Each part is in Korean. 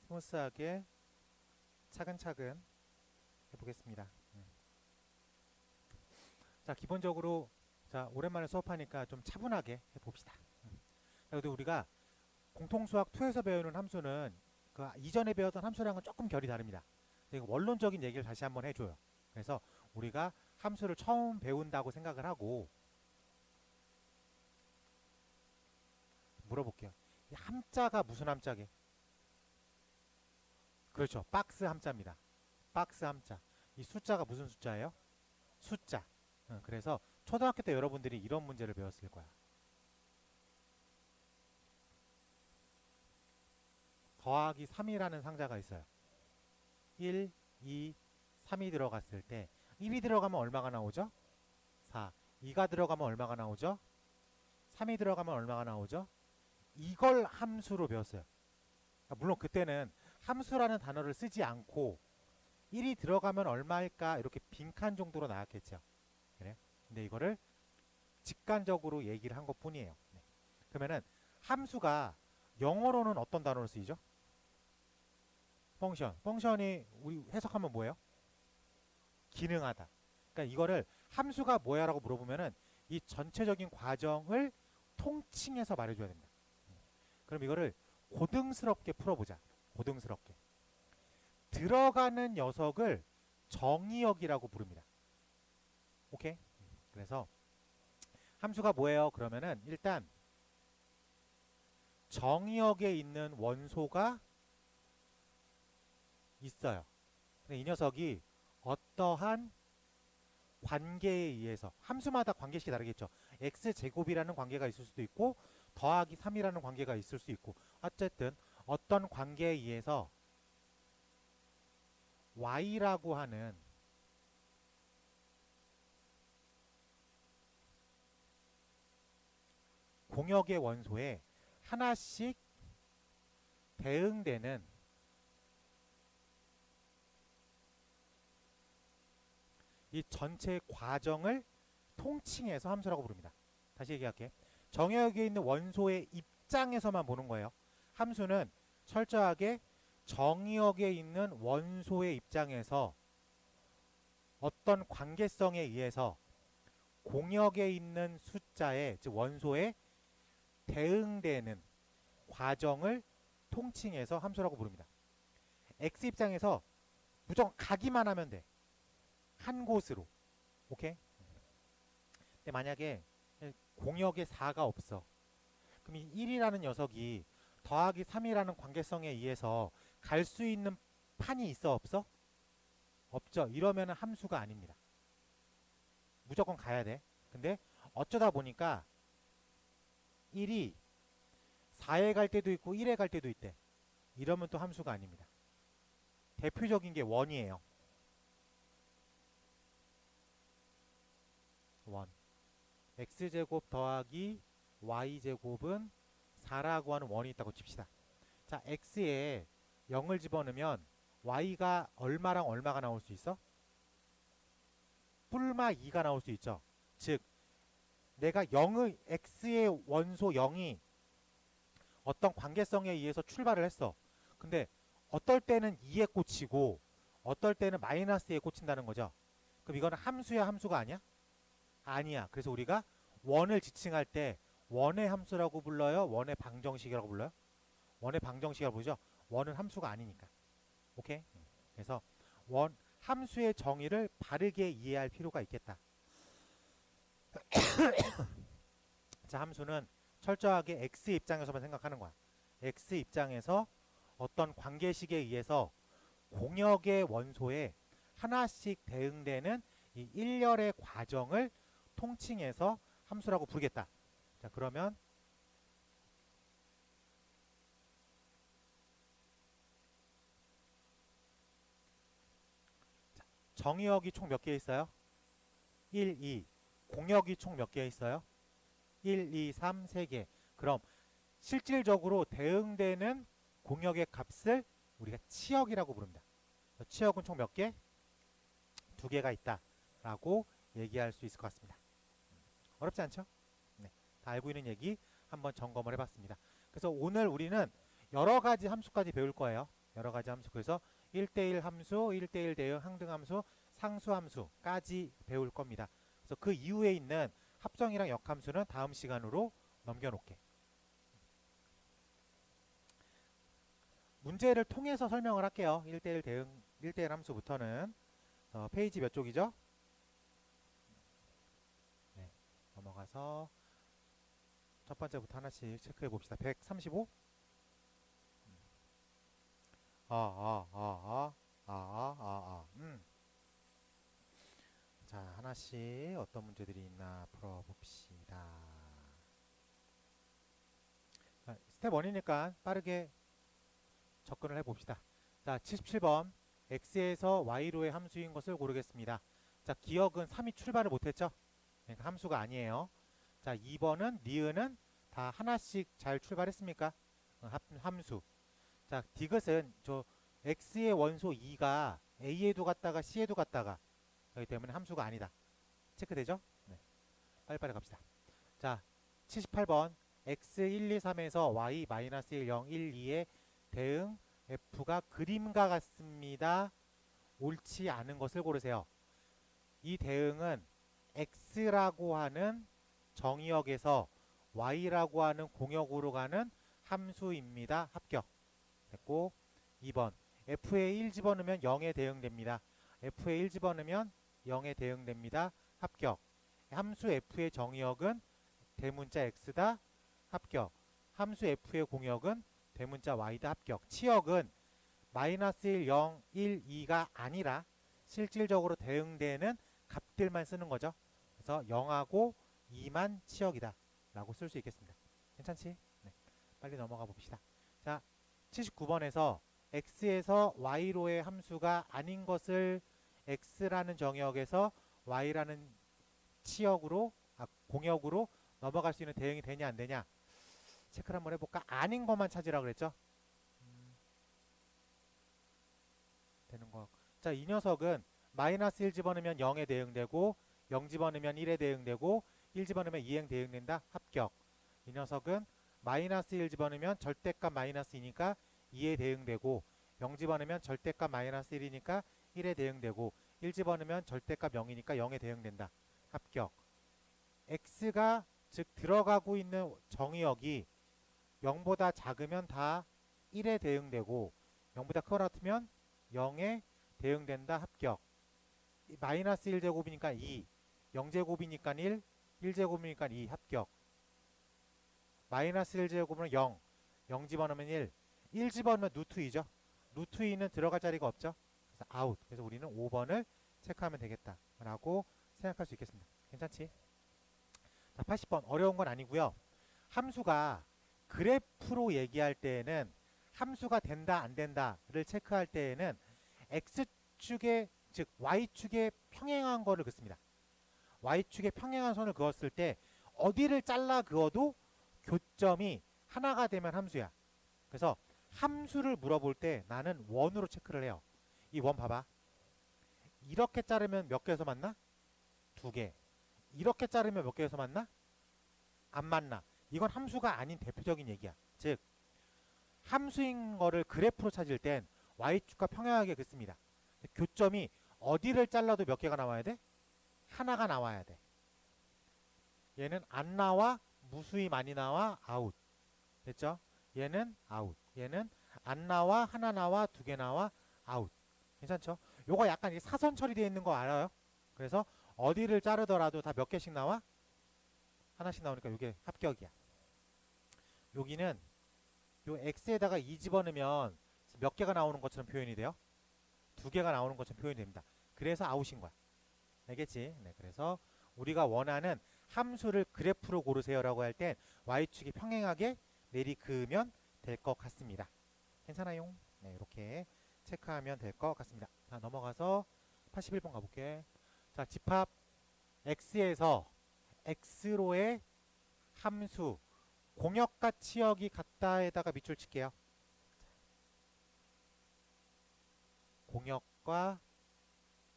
스무스하게 차근차근 해보겠습니다. 자, 기본적으로 자 오랜만에 수업하니까 좀 차분하게 해봅시다. 그래도 우리가 공통수학 2에서 배우는 함수는 그 이전에 배웠던 함수랑은 조금 결이 다릅니다. 원론적인 얘기를 다시 한번 해줘요. 그래서 우리가 함수를 처음 배운다고 생각을 하고 물어볼게요. 이 함자가 무슨 함자게? 그렇죠. 박스 함자입니다. 박스 함자. 이 숫자가 무슨 숫자예요? 숫자. 그래서 초등학교 때 여러분들이 이런 문제를 배웠을 거야. 더하기 3이라는 상자가 있어요. 1, 2, 3이 들어갔을 때 1이 들어가면 얼마가 나오죠? 4. 2가 들어가면 얼마가 나오죠? 3이 들어가면 얼마가 나오죠? 이걸 함수로 배웠어요. 물론 그때는 함수라는 단어를 쓰지 않고 1이 들어가면 얼마일까 이렇게 빈칸 정도로 나왔겠죠. 그래? 근데 이거를 직관적으로 얘기를 한 것뿐이에요. 네. 그러면은 함수가 영어로는 어떤 단어로 쓰이죠? 펑션. 펑션이 우리 해석하면 뭐예요? 기능하다. 그러니까 이거를 함수가 뭐야라고 물어보면은 이 전체적인 과정을 통칭해서 말해줘야 됩니다. 그럼 이거를 고등스럽게 풀어보자. 고등스럽게. 들어가는 녀석을 정의역이라고 부릅니다. 오케이? 그래서 함수가 뭐예요? 그러면은 일단 정의역에 있는 원소가 있어요. 근데 이 녀석이 어떠한 관계에 의해서 함수마다 관계식이 다르겠죠. x제곱이라는 관계가 있을 수도 있고 더하기 3이라는 관계가 있을 수 있고 어쨌든 어떤 관계에 의해서 y라고 하는 공역의 원소에 하나씩 대응되는 이 전체 과정을 통칭해서 함수라고 부릅니다. 다시 얘기할게. 정역에 있는 원소의 입장에서만 보는 거예요. 함수는 철저하게 정역에 있는 원소의 입장에서 어떤 관계성에 의해서 공역에 있는 숫자에 즉 원소에 대응되는 과정을 통칭해서 함수라고 부릅니다. x 입장에서 무조건 가기만 하면 돼. 한 곳으로. 오케이? 근데 만약에 공역에 4가 없어. 그럼 이 1이라는 녀석이 더하기 3이라는 관계성에 의해서 갈 수 있는 판이 있어 없어? 없죠. 이러면 함수가 아닙니다. 무조건 가야 돼. 근데 어쩌다 보니까 1이 4에 갈 때도 있고 1에 갈 때도 있대. 이러면 또 함수가 아닙니다. 대표적인 게 원이에요. 원. x제곱 더하기 y제곱은 4라고 하는 원이 있다고 칩시다. 자, x에 0을 집어넣으면 y가 얼마랑 얼마가 나올 수 있어? 뿔마 2가 나올 수 있죠. 즉 내가 0의 x의 원소 0이 어떤 관계성에 의해서 출발을 했어. 근데 어떨 때는 2에 꽂히고 어떨 때는 마이너스에 꽂힌다는 거죠. 그럼 이거는 함수야 함수가 아니야? 아니야. 그래서 우리가 원을 지칭할 때 원의 함수라고 불러요? 원의 방정식이라고 불러요? 원의 방정식이라고 부르죠. 원은 함수가 아니니까. 오케이? 그래서 원 함수의 정의를 바르게 이해할 필요가 있겠다. 자, 함수는 철저하게 x 입장에서만 생각하는 거야. x 입장에서 어떤 관계식에 의해서 공역의 원소에 하나씩 대응되는 이 일렬의 과정을 통칭해서 함수라고 부르겠다. 자, 그러면 정의역이 총 몇 개 있어요? 1, 2. 공역이 총 몇 개 있어요? 1, 2, 3, 3개. 그럼 실질적으로 대응되는 공역의 값을 우리가 치역이라고 부릅니다. 치역은 총 몇 개? 2개가 있다 라고 얘기할 수 있을 것 같습니다. 어렵지 않죠? 네, 다 알고 있는 얘기 한번 점검을 해봤습니다. 그래서 오늘 우리는 여러 가지 함수까지 배울 거예요. 여러 가지 함수. 그래서 1대1 함수, 1대1 대응, 항등함수, 상수함수까지 배울 겁니다. 그래서 그 이후에 있는 합성이랑 역함수는 다음 시간으로 넘겨놓게. 문제를 통해서 설명을 할게요. 1대1 대응, 1대1 함수부터는. 페이지 몇 쪽이죠? 네, 넘어가서 첫 번째부터 하나씩 체크해 봅시다. 135? 자, 하나씩 어떤 문제들이 있나 풀어봅시다. 자, 스텝 1이니까 빠르게 접근을 해봅시다. 자, 77번. x에서 y로의 함수인 것을 고르겠습니다. 자, 기억은 3이 출발을 못했죠? 그러니까 함수가 아니에요. 자, 2번은 니은은 다 하나씩 잘 출발했습니까? 함수. 자, 디귿은 저 x의 원소 2가 a에도 갔다가 c에도 갔다가 그렇기 때문에 함수가 아니다. 체크되죠? 네. 빨리빨리 갑시다. 자, 78번. x 1, 2, 3에서 y 마이너스 1, 0, 1, 2의 대응 f가 그림과 같습니다. 옳지 않은 것을 고르세요. 이 대응은 x라고 하는 정의역에서 y라고 하는 공역으로 가는 함수입니다. 합격. 됐고, 2번. f에 1 집어넣으면 0에 대응됩니다. f에 1 집어넣으면 0에 대응됩니다. 합격. 함수 f의 정의역은 대문자 x다. 합격. 함수 f의 공역은 대문자 y다. 합격. 치역은 마이너스 1, 0, 1, 2가 아니라 실질적으로 대응되는 값들만 쓰는 거죠. 그래서 0하고 2만 치역이다 라고 쓸 수 있겠습니다. 괜찮지? 네. 빨리 넘어가 봅시다. 자, 79번에서 x에서 y로의 함수가 아닌 것을 x라는 정의역에서 y라는 치역으로 공역으로 넘어갈 수 있는 대응이 되냐 안 되냐 체크를 한번 해볼까? 아닌 것만 찾으라고 그랬죠? 되는 거. 자, 이 녀석은 마이너스 1 집어넣으면 0에 대응되고 0 집어넣으면 1에 대응되고 1 집어넣으면 2에 대응된다. 합격. 이 녀석은 마이너스 1 집어넣으면 절대값 마이너스 2니까 2에 대응되고 0 집어넣으면 절대값 마이너스 1이니까 1에 대응되고 1 집어넣으면 절대값 0이니까 0에 대응된다. 합격. x가 즉 들어가고 있는 정의역이 0보다 작으면 다 1에 대응되고 0보다 크거나 같으면 0에 대응된다. 합격. 마이너스 1제곱이니까 2, 0제곱이니까 1, 1제곱이니까 2. 합격. 마이너스 1제곱은 0, 0 집어넣으면 1 집어넣으면 루트 2죠. 루트 2는 들어갈 자리가 없죠. 그래서 아웃. 그래서 우리는 5번을 체크하면 되겠다 라고 생각할 수 있겠습니다. 괜찮지? 자, 80번. 어려운 건 아니고요. 함수가 그래프로 얘기할 때에는 함수가 된다 안 된다를 체크할 때에는 x축에 즉 y축에 평행한 거를 긋습니다. y축에 평행한 선을 그었을 때 어디를 잘라 그어도 교점이 하나가 되면 함수야. 그래서 함수를 물어볼 때 나는 원으로 체크를 해요. 이 원 봐봐. 이렇게 자르면 몇 개에서 만나? 2개. 이렇게 자르면 몇 개에서 만나? 안 만나. 이건 함수가 아닌 대표적인 얘기야. 즉 함수인 거를 그래프로 찾을 땐 y축과 평행하게 긋습니다. 교점이 어디를 잘라도 몇 개가 나와야 돼? 하나가 나와야 돼. 얘는 안 나와, 무수히 많이 나와, 아웃. 됐죠? 얘는 아웃. 얘는 안 나와, 하나 나와, 2개 나와, 아웃. 괜찮죠? 요거 약간 사선 처리되어 있는 거 알아요? 그래서 어디를 자르더라도 다 몇 개씩 나와? 하나씩 나오니까 이게 합격이야. 여기는 요 x에다가 2 집어넣으면 몇 개가 나오는 것처럼 표현이 돼요? 2개가 나오는 것처럼 표현이 됩니다. 그래서 아웃인 거야. 알겠지? 네, 그래서 우리가 원하는 함수를 그래프로 고르세요라고 할 땐 y축이 평행하게 내리그으면 될 것 같습니다. 괜찮아요? 네, 이렇게 체크하면 될 것 같습니다. 자, 넘어가서 81번 가볼게. 자, 집합 x에서 x로의 함수 공역과 치역이 같다에다가 밑줄 칠게요. 공역과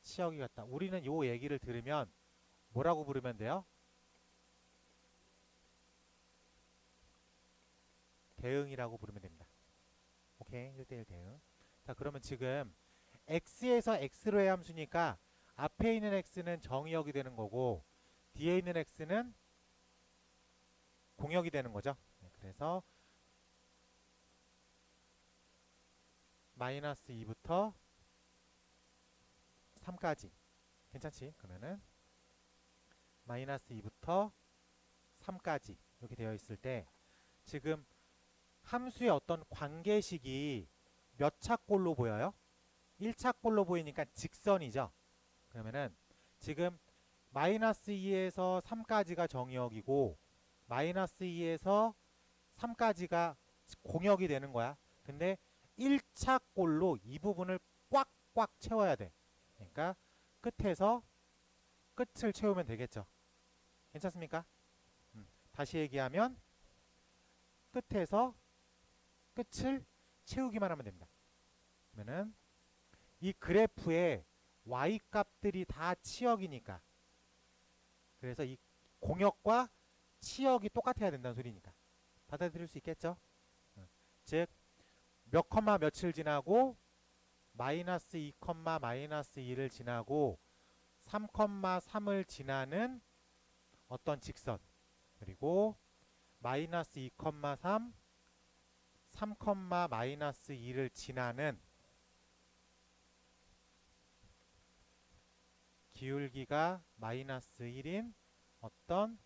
치역이 같다. 우리는 요 얘기를 들으면 뭐라고 부르면 돼요? 대응이라고 부르면 됩니다. 오케이, 1대1 대응. 자, 그러면 지금 x에서 x로의 함수니까 앞에 있는 x는 정의역이 되는 거고 뒤에 있는 x는 공역이 되는 거죠. 네, 그래서 마이너스 2부터 3까지 괜찮지? 그러면은 마이너스 2부터 3까지 이렇게 되어 있을 때 지금 함수의 어떤 관계식이 몇 차꼴로 보여요? 1차꼴로 보이니까 직선이죠. 그러면은 지금 마이너스 2에서 3까지가 정의역이고 마이너스 2에서 3까지가 공역이 되는 거야. 근데 1차꼴로 이 부분을 꽉꽉 채워야 돼. 그러니까 끝에서 끝을 채우면 되겠죠. 괜찮습니까? 다시 얘기하면 끝에서 끝을 채우기만 하면 됩니다. 그러면은 이 그래프의 y 값들이 다 치역이니까 그래서 이 공역과 치역이 똑같아야 된다는 소리니까 받아들일 수 있겠죠? 즉 몇 컴마 며칠 지나고 마이너스 2 컴마 마이너스 2를 지나고 3 컴마 3을 지나는 어떤 직선 그리고 마이너스 2 컴마 3 3 컴마 마이너스 2를 지나는 기울기가 마이너스 1인 어떤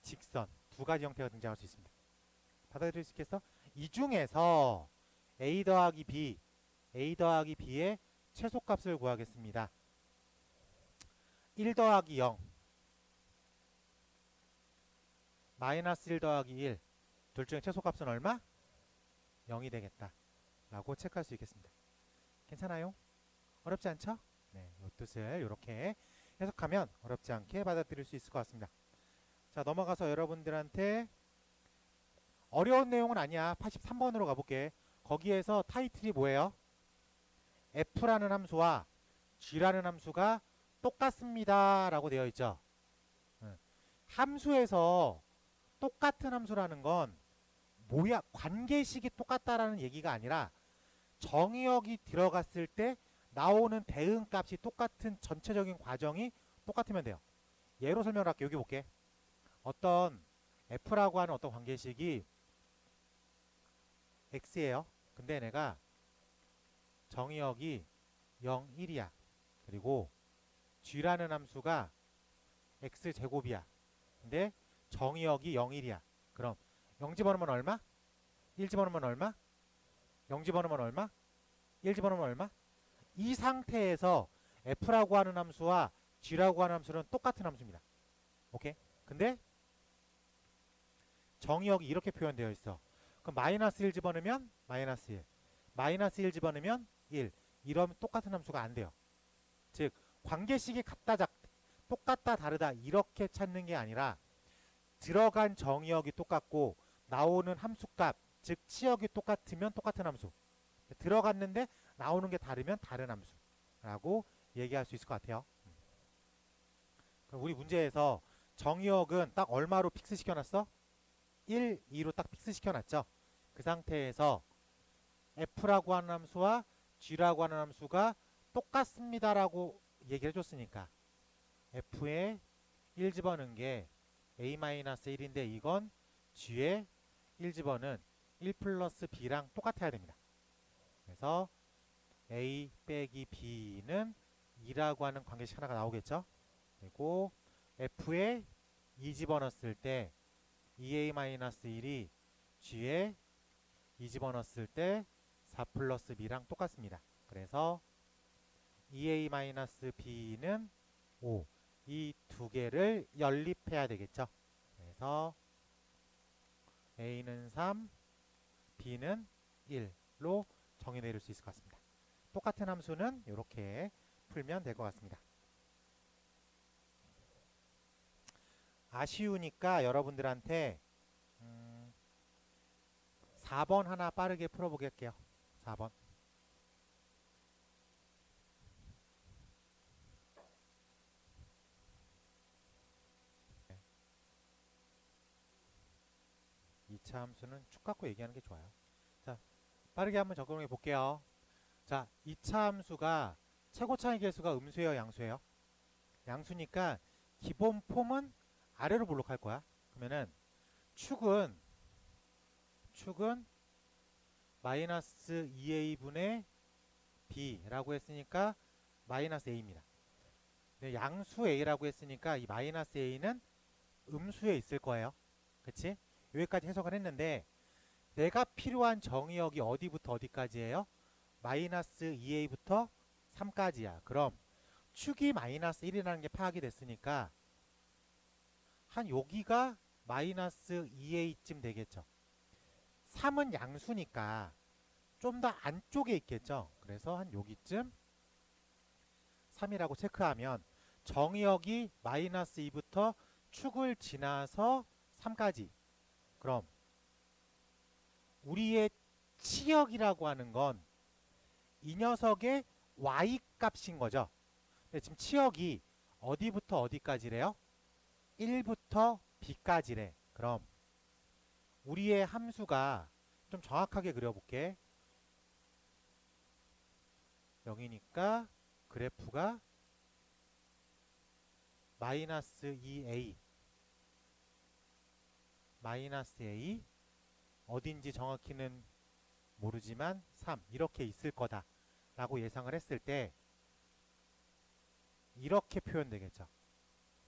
직선 두 가지 형태가 등장할 수 있습니다. 받아들일 수 있겠어? 이 중에서 a 더하기 b의 최소값을 구하겠습니다. 1 더하기 0 마이너스 1 더하기 1 둘 중에 최소값은 얼마? 0이 되겠다 라고 체크할 수 있겠습니다. 괜찮아요? 어렵지 않죠? 네, 이 뜻을 이렇게 해석하면 어렵지 않게 받아들일 수 있을 것 같습니다. 자, 넘어가서 여러분들한테 어려운 내용은 아니야. 83번으로 가볼게. 거기에서 타이틀이 뭐예요? f라는 함수와 g라는 함수가 똑같습니다 라고 되어 있죠. 함수에서 똑같은 함수라는 건 뭐야? 관계식이 똑같다라는 얘기가 아니라 정의역이 들어갔을 때 나오는 대응값이 똑같은 전체적인 과정이 똑같으면 돼요. 예로 설명을 할게요. 여기 볼게. 어떤 f라고 하는 어떤 관계식이 x예요. 근데 내가 정의역이 0, 1이야. 그리고 g라는 함수가 x제곱이야. 근데 정의역이 0, 1이야. 그럼 0 집어넣으면 얼마? 1 집어넣으면 얼마? 0 집어넣으면 얼마? 1 집어넣으면 얼마? 이 상태에서 f라고 하는 함수와 g라고 하는 함수는 똑같은 함수입니다. 오케이? 근데 정의역이 이렇게 표현되어 있어. 그럼 마이너스 1 집어넣으면 마이너스 1 마이너스 1 집어넣으면 1 이러면 똑같은 함수가 안 돼요. 즉 관계식이 같다 똑같다 다르다 이렇게 찾는 게 아니라 들어간 정의역이 똑같고 나오는 함수값 즉 치역이 똑같으면 똑같은 함수 들어갔는데 나오는 게 다르면 다른 함수라고 얘기할 수 있을 것 같아요. 그럼 우리 문제에서 정의역은 딱 얼마로 픽스 시켜놨어? 1, 2로 딱 픽스 시켜놨죠. 그 상태에서 f라고 하는 함수와 g라고 하는 함수가 똑같습니다라고 얘기를 해줬으니까 f에 1 집어넣은 게 a-1인데 이건 g에 1 집어넣은 1 플러스 b랑 똑같아야 됩니다. 그래서 a 빼기 b는 2라고 하는 관계식 하나가 나오겠죠. 그리고 f에 2 집어넣었을 때 2a-1이 g에 2 집어넣었을 때 4 플러스 b랑 똑같습니다. 그래서 2a-b는 5 이 두 개를 연립해야 되겠죠. 그래서 a는 3 b는 1로 정의 내릴 수 있을 것 같습니다. 똑같은 함수는 이렇게 풀면 될 것 같습니다. 아쉬우니까 여러분들한테 4번 하나 빠르게 풀어보겠게요. 4번. 이 차 함수는 축 갖고 얘기하는 게 좋아요. 자, 빠르게 한번 적용해 볼게요. 자, 2차 함수가 최고차의 개수가 음수예요, 양수예요? 양수니까 기본 폼은 아래로 볼록할 거야. 그러면은 축은 마이너스 2a분의 b라고 했으니까 마이너스 a입니다. 양수 a라고 했으니까 이 마이너스 a는 음수에 있을 거예요. 그치? 여기까지 해석을 했는데 내가 필요한 정의역이 어디부터 어디까지예요? 마이너스 2a부터 3까지야. 그럼 축이 마이너스 1이라는 게 파악이 됐으니까 한 여기가 마이너스 2a쯤 되겠죠. 3은 양수니까 좀 더 안쪽에 있겠죠. 그래서 한 여기쯤 3이라고 체크하면 정의역이 마이너스 2부터 축을 지나서 3까지. 그럼 우리의 치역이라고 하는 건 이 녀석의 y 값인 거죠. 근데 지금 치역이 어디부터 어디까지래요? 1부터 b까지래. 그럼 우리의 함수가 좀 정확하게 그려볼게. 여기니까 그래프가 마이너스 2a 마이너스 a 어딘지 정확히는 모르지만 3 이렇게 있을 거다 라고 예상을 했을 때 이렇게 표현되겠죠.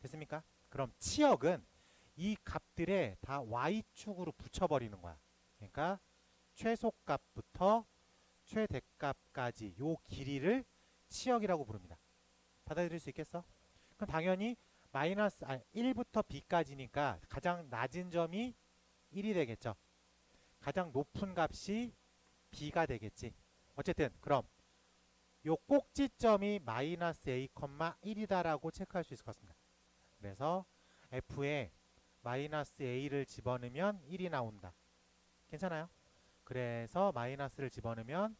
됐습니까? 그럼 치역은 이 값들에 다 y축으로 붙여버리는 거야. 그러니까 최소값부터 최대값까지 요 길이를 치역이라고 부릅니다. 받아들일 수 있겠어? 그럼 당연히 1부터 b까지니까 가장 낮은 점이 1이 되겠죠. 가장 높은 값이 b가 되겠지. 어쨌든 그럼 요 꼭지점이 마이너스 a, 1이다라고 체크할 수 있을 것 같습니다. 그래서 f에 마이너스 a를 집어넣으면 1이 나온다. 괜찮아요? 그래서 마이너스를 집어넣으면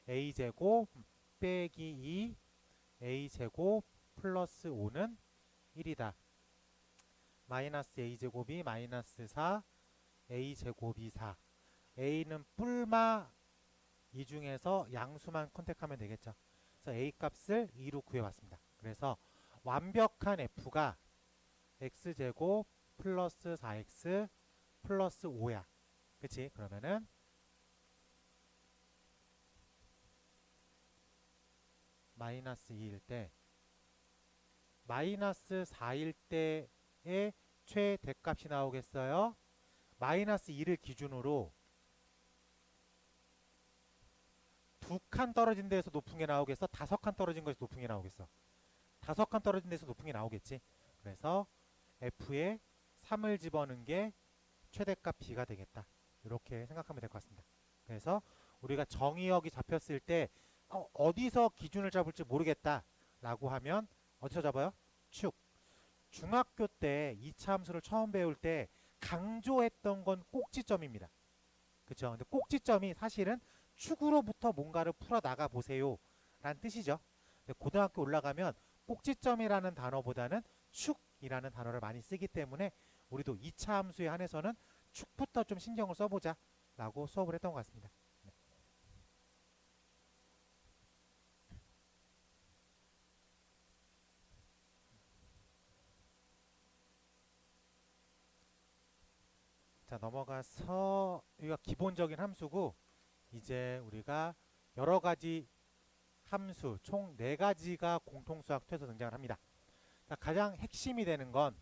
a제곱 빼기 2 a제곱 플러스 5는 1이다. 마이너스 a제곱이 마이너스 4 a제곱이 4 a는 뿔마 이 중에서 양수만 컨택하면 되겠죠. 그래서 a 값을 2로 구해왔습니다. 그래서 완벽한 f가 x제곱 플러스 4x 플러스 5야. 그치? 그러면은 마이너스 2일 때 마이너스 4일 때의 최대값이 나오겠어요? 마이너스 2를 기준으로 2칸 떨어진 데에서 높은 게 나오겠어? 5칸 떨어진 것에서 높은 게 나오겠어? 5칸 떨어진 데서 높은 게 나오겠지? 그래서 F에 3을 집어넣은 게 최대값 B가 되겠다. 이렇게 생각하면 될 것 같습니다. 그래서 우리가 정의역이 잡혔을 때 어디서 기준을 잡을지 모르겠다 라고 하면 어디서 잡아요? 축. 중학교 때 2차 함수를 처음 배울 때 강조했던 건 꼭지점입니다. 그쵸? 근데 꼭지점이 사실은 축으로부터 뭔가를 풀어나가 보세요 라는 뜻이죠. 근데 고등학교 올라가면 꼭지점이라는 단어보다는 축이라는 단어를 많이 쓰기 때문에 우리도 2차 함수에 한해서는 축부터 좀 신경을 써보자 라고 수업을 했던 것 같습니다. 네. 자, 넘어가서 여기가 기본적인 함수고 이제 우리가 여러 가지 함수 총 4가지가 공통수학투에서 등장을 합니다. 자, 가장 핵심이 되는 건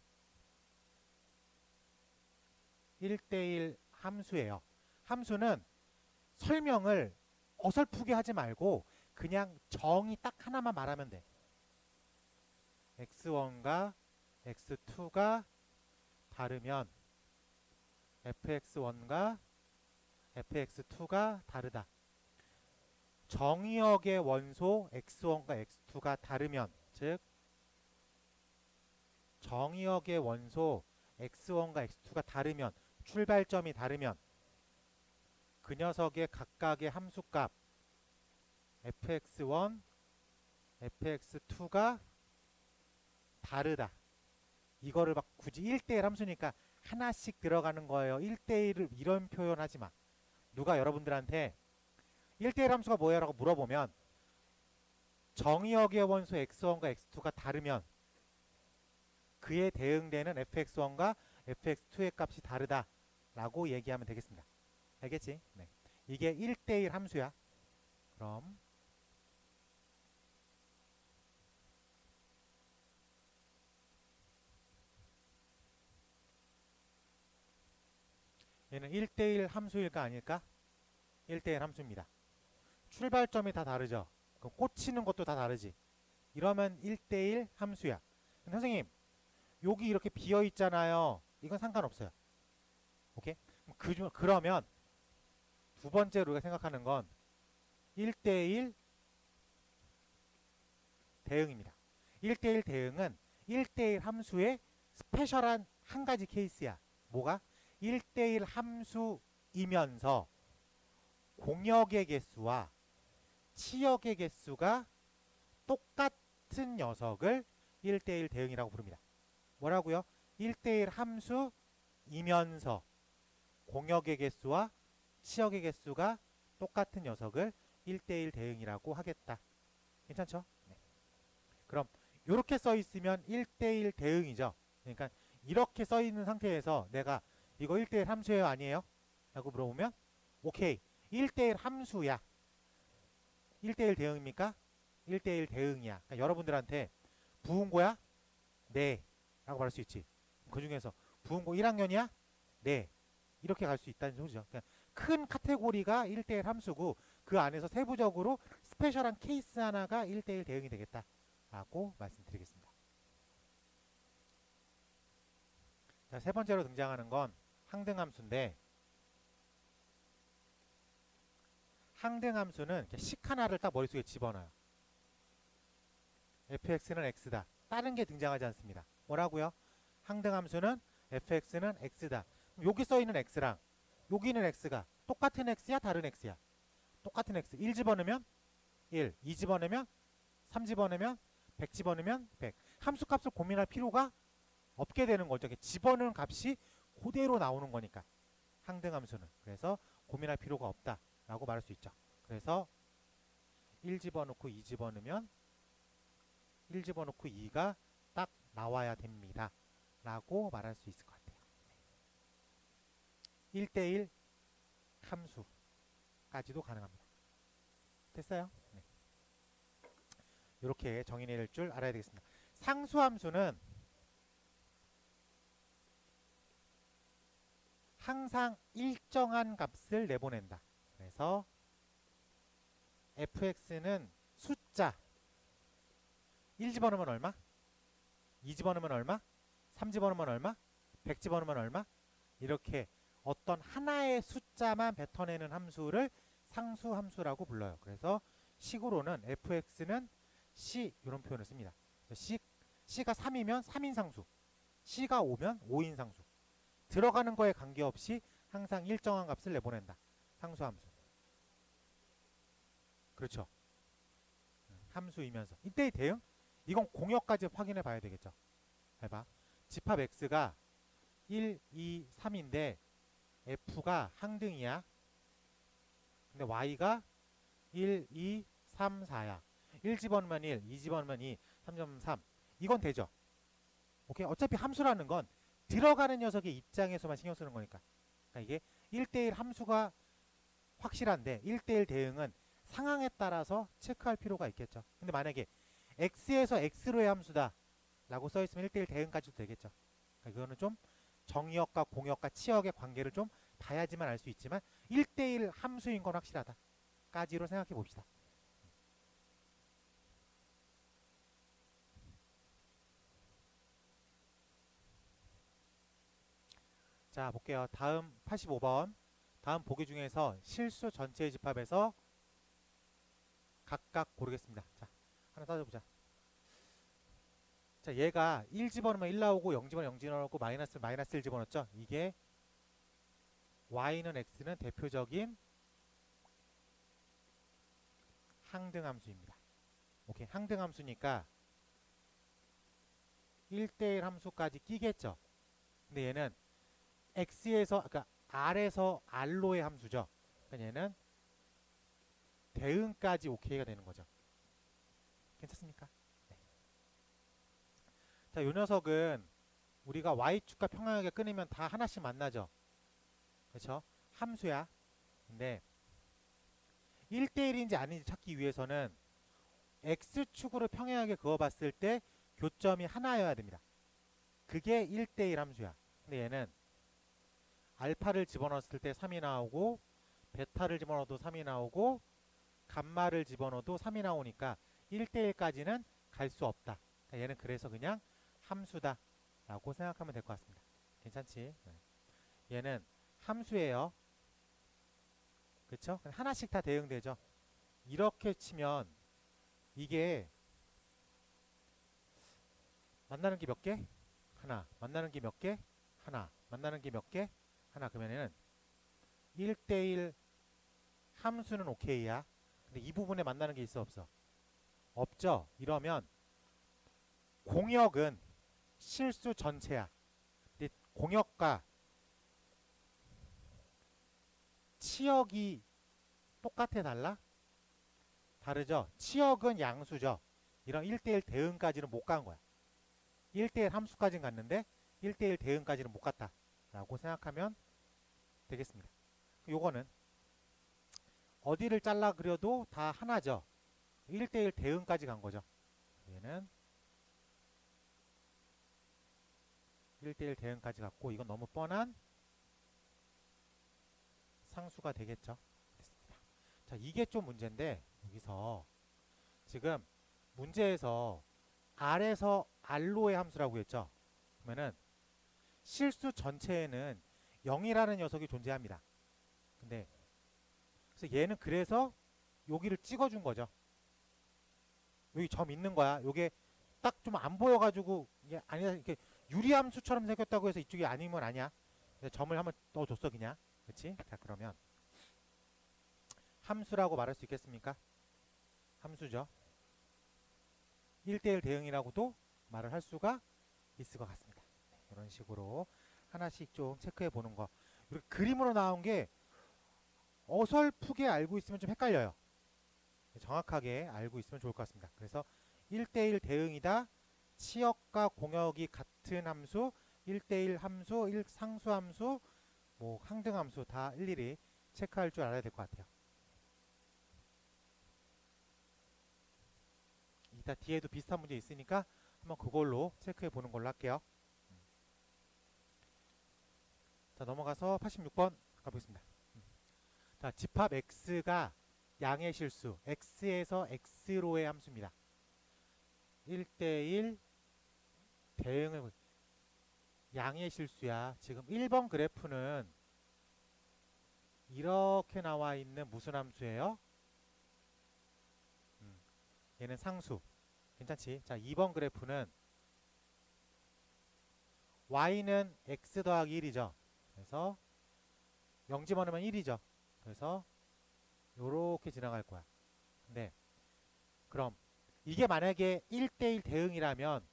1대1 함수예요. 함수는 설명을 어설프게 하지 말고 그냥 정의 딱 하나만 말하면 돼. x1과 x2가 다르면 fx1과 fx2가 다르다. 정의역의 원소 x1과 x2가 다르면, 즉 정의역의 원소 x1과 x2가 다르면, 출발점이 다르면 그 녀석의 각각의 함수값 fx1, fx2가 다르다. 이거를 막 굳이 1대1 함수니까 하나씩 들어가는 거예요. 1대1을 이런 표현하지 마. 누가 여러분들한테 1대1 함수가 뭐예요? 라고 물어보면 정의역의 원소 x1과 x2가 다르면 그에 대응되는 fx1과 fx2의 값이 다르다 라고 얘기하면 되겠습니다. 알겠지? 네. 이게 1대1 함수야. 그럼 얘는 1대1 함수일까 아닐까? 1대1 함수입니다. 출발점이 다 다르죠. 그럼 꽂히는 것도 다 다르지. 이러면 1대1 함수야. 선생님, 여기 이렇게 비어 있잖아요. 이건 상관없어요. 오케이? 그러면 두 번째로 우리가 생각하는 건 1대1 대응입니다. 1대1 대응은 1대1 함수의 스페셜한 한 가지 케이스야. 뭐가? 1대1 함수이면서 공역의 개수와 치역의 개수가 똑같은 녀석을 1대1 대응이라고 부릅니다. 뭐라고요? 1대1 함수이면서 공역의 개수와 치역의 개수가 똑같은 녀석을 1대1 대응이라고 하겠다. 괜찮죠? 네. 그럼 이렇게 써 있으면 1대1 대응이죠. 그러니까 이렇게 써 있는 상태에서 내가 이거 1대1 함수예요? 아니에요? 라고 물어보면 오케이. 1대1 함수야. 1대1 대응입니까? 1대1 대응이야. 그러니까 여러분들한테 부은고야? 네. 라고 말할 수 있지. 그 중에서 부은고 1학년이야? 네. 이렇게 갈 수 있다는 소리죠. 그냥 큰 카테고리가 1대1 함수고 그 안에서 세부적으로 스페셜한 케이스 하나가 1대1 대응이 되겠다. 라고 말씀드리겠습니다. 자, 세 번째로 등장하는 건 항등함수인데 항등함수는 식 하나를 딱 머릿속에 집어넣어요. fx는 x다. 다른 게 등장하지 않습니다. 뭐라고요? 항등함수는 fx는 x다. 여기 써있는 x랑 여기 있는 x가 똑같은 x야? 다른 x야? 똑같은 x. 1 집어넣으면 1, 2 집어넣으면 3 집어넣으면 100 집어넣으면 100. 함수값을 고민할 필요가 없게 되는 거죠. 집어넣은 값이 그대로 나오는 거니까. 항등함수는. 그래서 고민할 필요가 없다라고 말할 수 있죠. 그래서 1 집어넣고 2 집어넣으면 1 집어넣고 2가 딱 나와야 됩니다. 라고 말할 수 있을 것 같아요. 1대1 함수까지도 가능합니다. 됐어요? 네. 이렇게 정의낼 줄 알아야 되겠습니다. 상수함수는 항상 일정한 값을 내보낸다. 그래서 fx는 숫자 1 집어넣으면 얼마? 2 집어넣으면 얼마? 3 집어넣으면 얼마? 100 집어넣으면 얼마? 이렇게 어떤 하나의 숫자만 뱉어내는 함수를 상수함수라고 불러요. 그래서 식으로는 fx는 c 이런 표현을 씁니다. c가 3이면 3인 상수, c가 5면 5인 상수. 들어가는 거에 관계없이 항상 일정한 값을 내보낸다. 상수함수. 그렇죠. 함수이면서. 이때의 대응? 이건 공역까지 확인해 봐야 되겠죠. 해봐. 집합 x가 1, 2, 3인데 f가 항등이야. 근데 y가 1, 2, 3, 4야. 1 집어넣으면 1, 2 집어넣으면 2, 3 집어넣으면 3. 이건 되죠. 오케이? 어차피 함수라는 건 들어가는 녀석의 입장에서만 신경 쓰는 거니까. 그러니까 이게 1대1 함수가 확실한데 1대1 대응은 상황에 따라서 체크할 필요가 있겠죠. 근데 만약에 x에서 x로의 함수다 라고 써있으면 1대1 대응까지도 되겠죠. 그러니까 이거는 좀 정의역과 공역과 치역의 관계를 좀 봐야지만 알 수 있지만 1대1 함수인 건 확실하다 까지로 생각해 봅시다. 자, 볼게요. 다음 85번. 다음 보기 중에서 실수 전체의 집합에서 각각 고르겠습니다. 자, 하나 따져보자. 자, 얘가 1 집어넣으면 1 나오고 0 집어넣으면 0 집어넣고 마이너스 1 집어넣었죠. 이게 y는 x는 대표적인 항등함수입니다. 오케이, 항등함수니까 1대1 함수까지 끼겠죠. 근데 얘는 x에서, 그러니까 r에서 r로의 함수죠. 그러니까 얘는 대응까지 오케이가 되는 거죠. 괜찮습니까? 네. 자, 요 녀석은 우리가 y축과 평행하게 끊으면 다 하나씩 만나죠. 그렇죠? 함수야. 근데 1대1인지 아닌지 찾기 위해서는 x축으로 평행하게 그어봤을 때 교점이 하나여야 됩니다. 그게 1대1 함수야. 근데 얘는 알파를 집어넣었을 때 3이 나오고 베타를 집어넣어도 3이 나오고 감마를 집어넣어도 3이 나오니까 1대1까지는 갈 수 없다. 그러니까 얘는 그래서 그냥 함수다 라고 생각하면 될 것 같습니다. 괜찮지? 네. 얘는 함수예요. 그쵸? 하나씩 다 대응되죠. 이렇게 치면 이게 만나는 게 몇 개? 하나. 만나는 게 몇 개? 하나. 만나는 게 몇 개? 하나. 그러면은 1대1 함수는 오케이야. 근데 이 부분에 만나는 게 있어 없어? 없죠. 이러면 공역은 실수 전체야. 근데 공역과 치역이 똑같아 달라? 다르죠. 치역은 양수죠. 이런 1대1 대응까지는 못 간 거야. 1대1 함수까지는 갔는데 1대1 대응까지는 못 갔다 라고 생각하면 되겠습니다. 요거는 어디를 잘라 그려도 다 하나죠. 1대1 대응까지 간 거죠. 얘는 1대1 대응까지 갔고 이건 너무 뻔한 상수가 되겠죠. 됐습니다. 자, 이게 좀 문제인데 여기서 지금 문제에서 R에서 R로의 함수라고 했죠. 그러면은 실수 전체에는 0이라는 녀석이 존재합니다. 근데 그래서 얘는 그래서 여기를 찍어준 거죠. 여기 점 있는 거야. 요게 딱 좀 안 보여가지고 이게 아니다 이렇게 유리함수처럼 생겼다고 해서 이쪽이 아니면 아니야. 점을 한번 넣어줬어 그냥. 그렇지? 자 그러면 함수라고 말할 수 있겠습니까? 함수죠. 1대1 대응이라고도 말을 할 수가 있을 것 같습니다. 네, 이런 식으로 하나씩 좀 체크해 보는 거. 이렇게 그림으로 나온 게 어설프게 알고 있으면 좀 헷갈려요. 정확하게 알고 있으면 좋을 것 같습니다. 그래서 1대1 대응이다. 치역과 공역이 같은 함수, 1대1 함수, 상수함수, 뭐 항등함수 다 일일이 체크할 줄 알아야 될 것 같아요. 이따 뒤에도 비슷한 문제 있으니까 한번 그걸로 체크해 보는 걸로 할게요. 자 넘어가서 86번 가보겠습니다. 자 집합 x가 양의 실수 x에서 x로의 함수입니다. 1대1 대응을 양의 실수야. 지금 1번 그래프는 이렇게 나와 있는 무슨 함수예요? 얘는 상수. 괜찮지? 자 2번 그래프는 y는 x 더하기 1이죠. 그래서 0 집어넣으면 1이죠. 그래서 요렇게 지나갈 거야. 근데 그럼 이게 만약에 1대1 대응이라면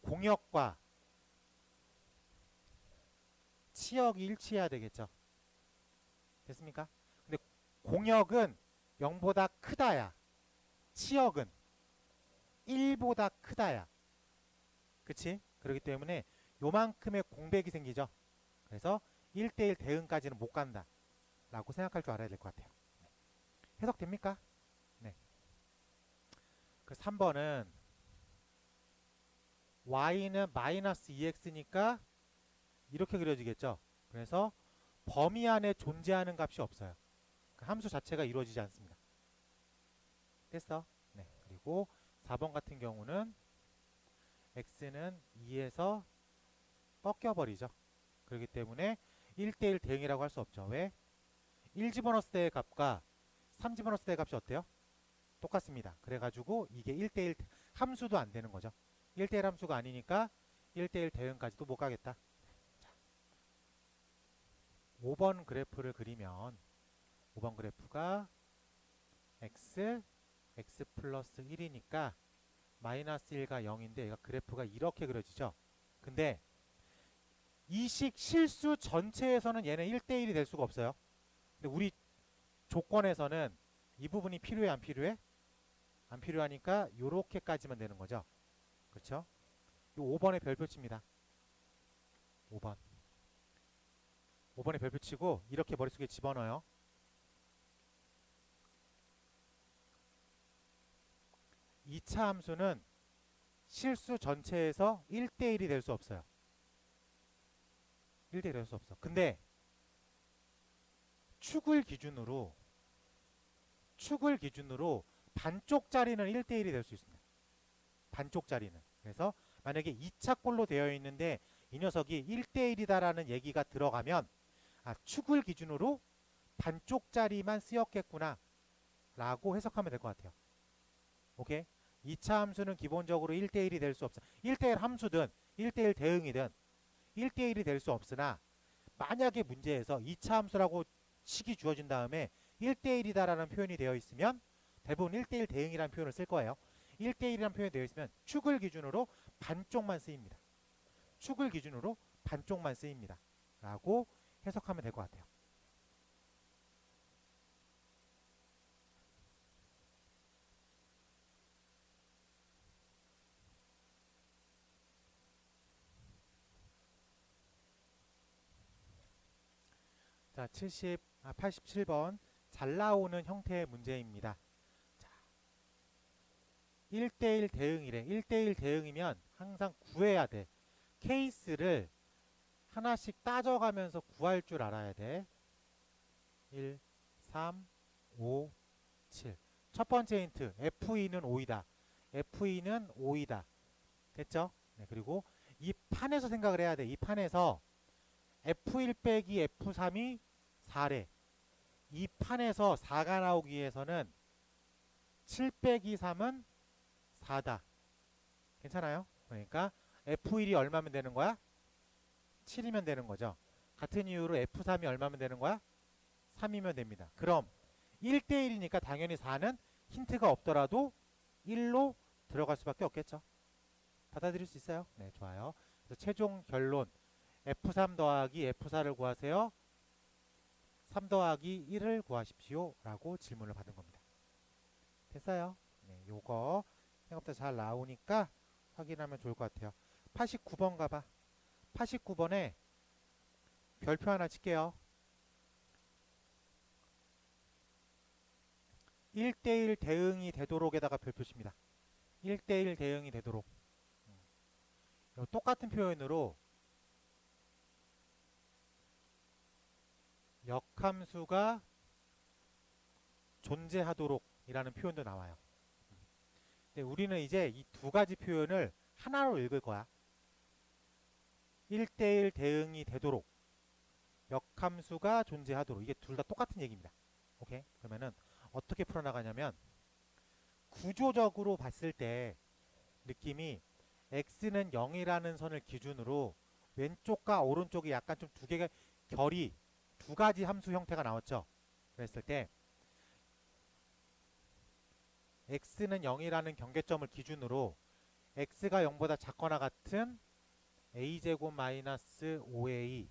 공역과 치역이 일치해야 되겠죠. 됐습니까? 근데 공역은 0보다 크다야. 치역은 1보다 크다야. 그치? 그렇기 때문에 요만큼의 공백이 생기죠. 그래서 1대1 대응까지는 못 간다 라고 생각할 줄 알아야 될 것 같아요. 네. 해석됩니까? 네. 그 3번은 y는 마이너스 2x니까 이렇게 그려지겠죠. 그래서 범위 안에 존재하는 값이 없어요. 그 함수 자체가 이루어지지 않습니다. 됐어? 네. 그리고 4번 같은 경우는 x는 2에서 꺾여버리죠. 그렇기 때문에 1대1 대응이라고 할 수 없죠. 왜? 1 집어넣었을 때의 값과 3 집어넣었을 때의 값이 어때요? 똑같습니다. 그래가지고 이게 1대1 함수도 안 되는 거죠. 1대1 함수가 아니니까 1대1 대응까지도 못 가겠다. 자, 5번 그래프를 그리면 5번 그래프가 x 플러스 1이니까 마이너스 1과 0인데 얘가 그래프가 이렇게 그려지죠. 근데 이 식 실수 전체에서는 얘는 1대1이 될 수가 없어요. 근데 우리 조건에서는 이 부분이 필요해 안 필요해? 안 필요하니까 요렇게까지만 되는 거죠. 그렇죠? 요 5번에 별표 칩니다. 5번. 5번에 별표 치고 이렇게 머릿속에 집어넣어요. 2차 함수는 실수 전체에서 1대1이 될 수 없어요. 1대1이 될 수 없어. 근데 축을 기준으로 반쪽짜리는 1대1이 될 수 있습니다. 반쪽짜리는. 그래서 만약에 2차 꼴로 되어 있는데 이 녀석이 1대1이다라는 얘기가 들어가면 축을 기준으로 반쪽짜리만 쓰였겠구나 라고 해석하면 될 것 같아요. 오케이? 2차 함수는 기본적으로 1대1이 될 수 없어. 1대1 함수든 1대1 대응이든 1대1이 될 수 없으나 만약에 문제에서 2차 함수라고 식이 주어진 다음에 1대1이다라는 표현이 되어 있으면 대부분 1대1 대응이라는 표현을 쓸 거예요. 1대1이라는 표현이 되어 있으면 축을 기준으로 반쪽만 쓰입니다. 축을 기준으로 반쪽만 쓰입니다. 라고 해석하면 될 것 같아요. 자, 87번 잘 나오는 형태의 문제입니다. 자, 1대1 대응이래. 1대1 대응이면 항상 구해야 돼. 케이스를 하나씩 따져가면서 구할 줄 알아야 돼. 1, 3, 5, 7. 첫 번째 힌트, FE는 5이다. FE는 5이다. 됐죠? 네, 그리고 이 판에서 생각을 해야 돼. 이 판에서 F1 빼기 F3이 4래. 이 판에서 4가 나오기 위해서는 7 빼기 3은 4다. 괜찮아요? 그러니까 F1이 얼마면 되는 거야? 7이면 되는 거죠. 같은 이유로 F3이 얼마면 되는 거야? 3이면 됩니다. 그럼 1대1이니까 당연히 4는 힌트가 없더라도 1로 들어갈 수밖에 없겠죠. 받아들일 수 있어요? 네, 좋아요. 그래서 최종 결론 F3 더하기 F4를 구하세요. 3 더하기 1을 구하십시오. 라고 질문을 받은 겁니다. 됐어요? 네, 요거 생각보다 잘 나오니까 확인하면 좋을 것 같아요. 89번 가봐. 89번에 별표 하나 칠게요. 1대1 대응이 되도록에다가 별표 칩니다. 1대1 대응이 되도록. 똑같은 표현으로 역함수가 존재하도록 이라는 표현도 나와요. 근데 우리는 이제 이 두 가지 표현을 하나로 읽을 거야. 1대1 대응이 되도록 역함수가 존재하도록 이게 둘 다 똑같은 얘기입니다. 오케이? 그러면은 어떻게 풀어나가냐면 구조적으로 봤을 때 느낌이 x는 0이라는 선을 기준으로 왼쪽과 오른쪽이 약간 좀 두 개가 결이 두 가지 함수 형태가 나왔죠. 그랬을 때 x는 0이라는 경계점을 기준으로 x가 0보다 작거나 같은 a제곱 마이너스 5a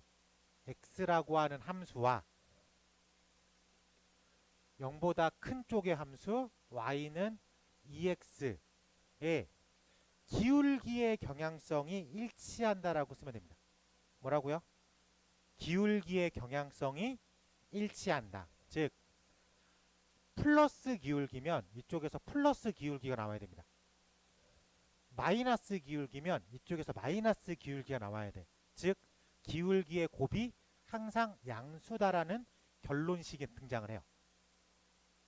x라고 하는 함수와 0보다 큰 쪽의 함수 y는 2x의 기울기의 경향성이 일치한다라고 쓰면 됩니다. 뭐라고요? 기울기의 경향성이 일치한다. 즉 플러스 기울기면 이쪽에서 플러스 기울기가 나와야 됩니다. 마이너스 기울기면 이쪽에서 마이너스 기울기가 나와야 돼. 즉 기울기의 곱이 항상 양수다라는 결론식이 등장을 해요.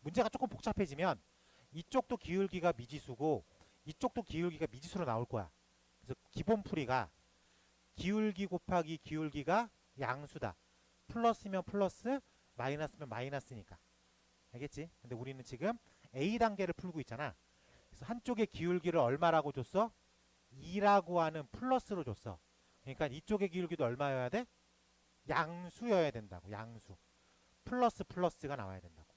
문제가 조금 복잡해지면 이쪽도 기울기가 미지수고 이쪽도 기울기가 미지수로 나올 거야. 그래서 기본 풀이가 기울기 곱하기 기울기가 양수다. 플러스면 플러스, 마이너스면 마이너스니까. 알겠지? 근데 우리는 지금 A 단계를 풀고 있잖아. 그래서 한쪽의 기울기를 얼마라고 줬어? 2라고 하는 플러스로 줬어. 그러니까 이쪽의 기울기도 얼마여야 돼? 양수여야 된다고. 양수. 플러스 플러스가 나와야 된다고.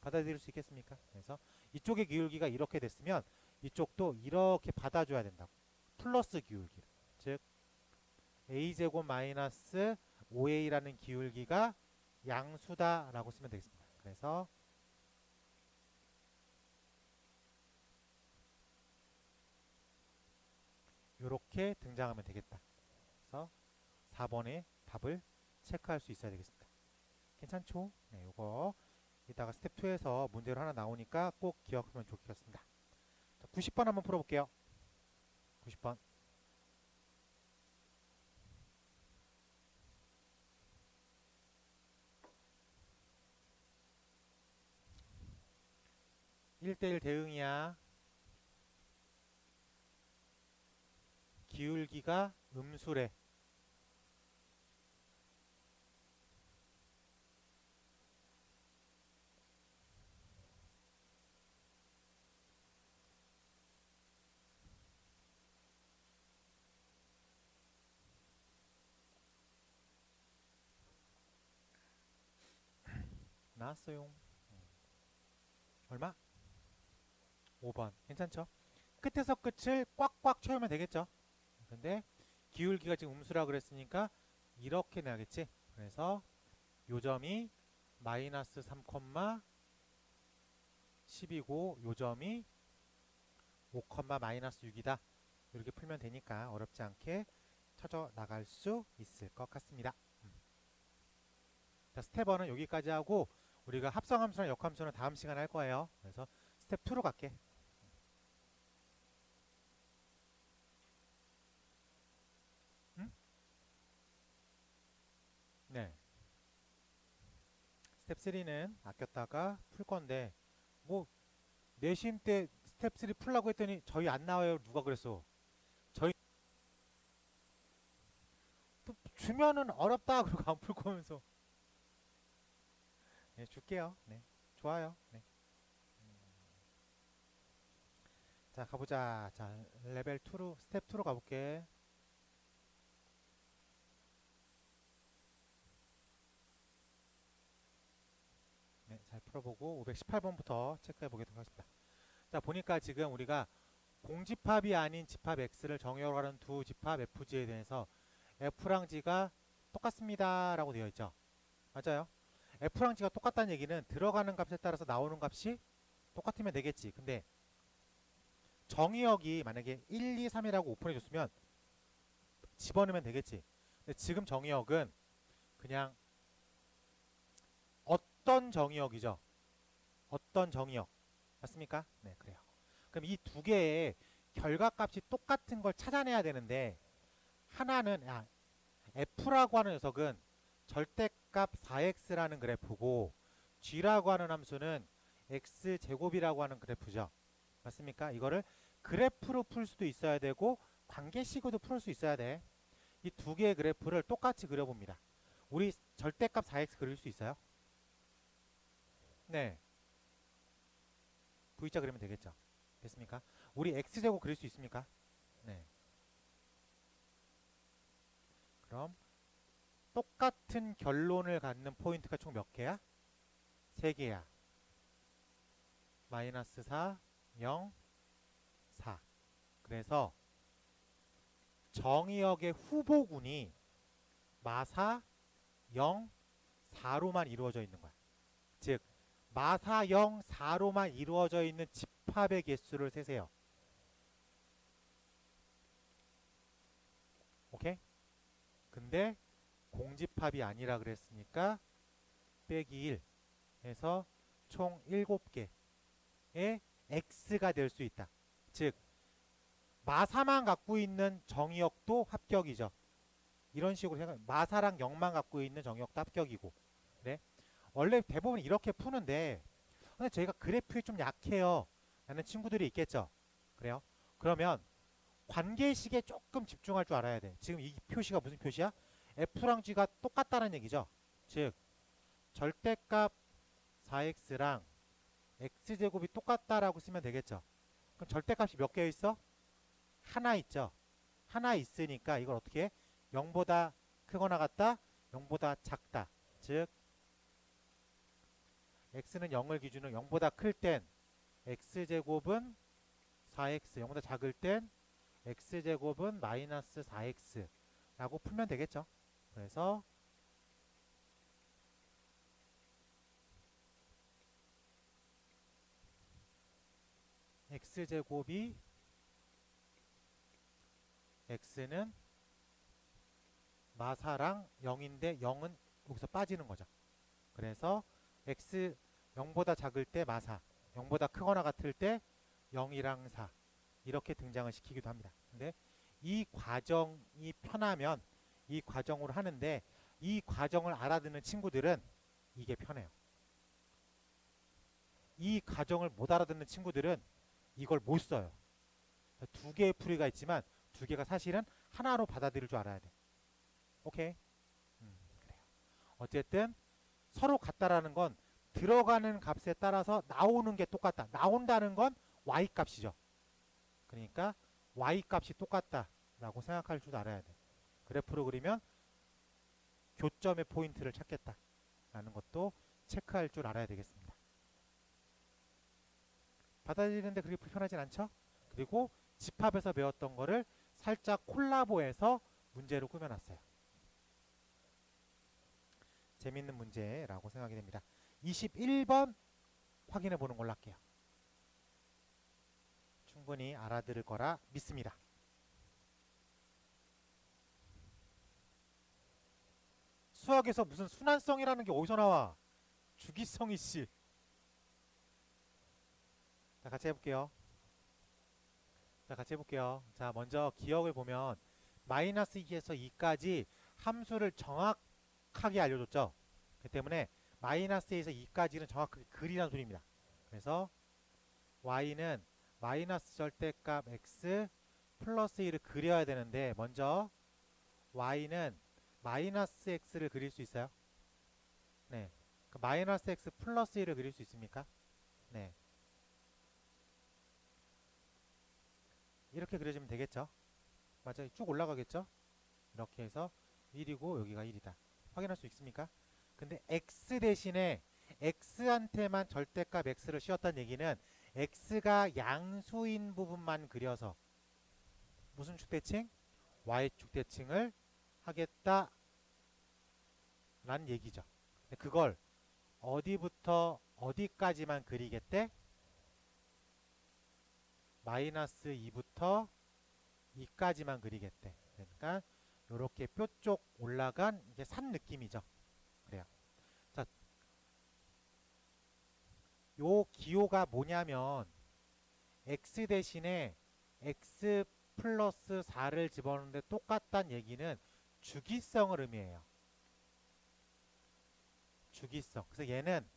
받아들일 수 있겠습니까? 그래서 이쪽의 기울기가 이렇게 됐으면 이쪽도 이렇게 받아줘야 된다고. 플러스 기울기. 즉 a제곱 마이너스 5a라는 기울기가 양수다라고 쓰면 되겠습니다. 그래서 이렇게 등장하면 되겠다. 그래서 4번의 답을 체크할 수 있어야 되겠습니다. 괜찮죠? 네, 요거 이따가 스텝 2에서 문제로 하나 나오니까 꼭 기억하면 좋겠습니다. 90번 한번 풀어볼게요. 90번. (1대1) 대응이야. 기울기가 음수래. 나왔어요. 얼마? 5번. 괜찮죠? 끝에서 끝을 꽉꽉 채우면 되겠죠? 근데 기울기가 지금 음수라 그랬으니까 이렇게 나겠지? 그래서 요 점이 마이너스 3, 10이고 요 점이 5, 마이너스 6이다. 이렇게 풀면 되니까 어렵지 않게 찾아 나갈 수 있을 것 같습니다. 자, 스텝 1은 여기까지 하고 우리가 합성함수랑 역함수는 다음 시간에 할 거예요. 그래서 스텝 2로 갈게. 응? 네. 스텝 3는 아꼈다가 풀 건데 뭐 내신 때 스텝 3 풀라고 했더니 저희 안 나와요. 누가 그랬어? 저희 또 주면은 어렵다 그러고 안 풀 거면서. 네, 줄게요. 네. 좋아요. 네. 자, 가보자. 자, 레벨 2로 스텝 2로 가볼게. 네, 잘 풀어보고 518번부터 체크해 보도록 하겠습니다. 자, 보니까 지금 우리가 공집합이 아닌 집합 X를 정의로 하는 두 집합 FG에 대해서 F랑 G가 똑같습니다 라고 되어 있죠. 맞아요. F랑 G가 똑같다는 얘기는 들어가는 값에 따라서 나오는 값이 똑같으면 되겠지. 근데 정의역이 만약에 1, 2, 3이라고 오픈해 줬으면 집어넣으면 되겠지. 근데 지금 정의역은 그냥 어떤 정의역이죠. 어떤 정의역. 맞습니까? 네, 그래요. 그럼 이 두 개의 결과값이 똑같은 걸 찾아내야 되는데 하나는 F라고 하는 녀석은 절대값 4x라는 그래프고 G라고 하는 함수는 x제곱이라고 하는 그래프죠. 맞습니까? 이거를 그래프로 풀 수도 있어야 되고 관계식으로도 풀 수 있어야 돼. 이 두 개의 그래프를 똑같이 그려봅니다. 우리 절대값 4x 그릴 수 있어요? 네. V자 그리면 되겠죠. 됐습니까? 우리 x제곱 그릴 수 있습니까? 네. 그럼 똑같은 결론을 갖는 포인트가 총 몇 개야? 3개야. 마이너스 4, 0, 4. 그래서 정의역의 후보군이 마사 0, 4로만 이루어져 있는 거야. 즉 마사 0, 4로만 이루어져 있는 집합의 개수를 세세요. 오케이? 근데 공집합이 아니라 그랬으니까 빼기 1 해서 총 7개의 x가 될 수 있다. 즉 마사만 갖고 있는 정의역도 합격이죠. 이런 식으로 생각. 마사랑 0만 갖고 있는 정의역도 합격이고. 네. 원래 대부분 이렇게 푸는데 근데 저희가 그래프에 좀 약해요 라는 친구들이 있겠죠. 그래요? 그러면 관계식에 조금 집중할 줄 알아야 돼. 지금 이 표시가 무슨 표시야? F랑 G가 똑같다는 얘기죠. 즉 절대값 4x랑 x제곱이 똑같다라고 쓰면 되겠죠. 그럼 절대값이 몇 개 있어? 하나 있죠. 하나 있으니까 이걸 어떻게 해? 0보다 크거나 같다? 0보다 작다. 즉 x는 0을 기준으로 0보다 클 땐 x제곱은 4x, 0보다 작을 땐 x제곱은 마이너스 4x 라고 풀면 되겠죠. 그래서 x제곱이 x는 마사랑 0인데 0은 여기서 빠지는 거죠. 그래서 x 0보다 작을 때 마사, 0보다 크거나 같을 때 0이랑 4 이렇게 등장을 시키기도 합니다. 근데 이 과정이 편하면 이 과정으로 하는데 이 과정을 알아듣는 친구들은 이게 편해요. 이 과정을 못 알아듣는 친구들은 이걸 못 써요. 두 개의 풀이가 있지만 두 개가 사실은 하나로 받아들일 줄 알아야 돼. 오케이? 그래요. 어쨌든 서로 같다라는 건 들어가는 값에 따라서 나오는 게 똑같다. 나온다는 건 y 값이죠. 그러니까 y 값이 똑같다라고 생각할 줄 알아야 돼. 그래프로 그리면 교점의 포인트를 찾겠다라는 것도 체크할 줄 알아야 되겠습니다. 받아들이는데 그렇게 불편하진 않죠? 그리고 집합에서 배웠던 거를 살짝 콜라보해서 문제로 꾸며놨어요. 재밌는 문제라고 생각이 됩니다. 21번 확인해 보는 걸로 할게요. 충분히 알아들을 거라 믿습니다. 수학에서 무슨 순환성이라는 게 어디서 나와? 주기성이 씨. 자, 같이 해볼게요. 자, 먼저 기억을 보면 마이너스 2에서 2까지 함수를 정확하게 알려줬죠. 그 때문에 마이너스 2에서 2까지는 정확하게 그리라는 소리입니다. 그래서 y는 마이너스 절대값 x 플러스 1을 그려야 되는데 먼저 y는 마이너스 x를 그릴 수 있어요? 네. 그 마이너스 x 플러스 1을 그릴 수 있습니까? 네. 이렇게 그려주면 되겠죠? 맞아요. 쭉 올라가겠죠? 이렇게 해서 1이고 여기가 1이다. 확인할 수 있습니까? 근데 x 대신에 x한테만 절대값 x를 씌웠다는 얘기는 x가 양수인 부분만 그려서 무슨 축대칭? y축 대칭을 하겠다 라는 얘기죠. 근데 그걸 어디부터 어디까지만 그리겠대? 마이너스 2부터 2까지만 그리겠대. 그러니까 이렇게 뼈 쪽 올라간 이게 산 느낌이죠. 그래요. 자, 요 기호가 뭐냐면 x 대신에 x 플러스 4를 집어넣는데 똑같다는 얘기는 주기성을 의미해요. 주기성. 그래서 얘는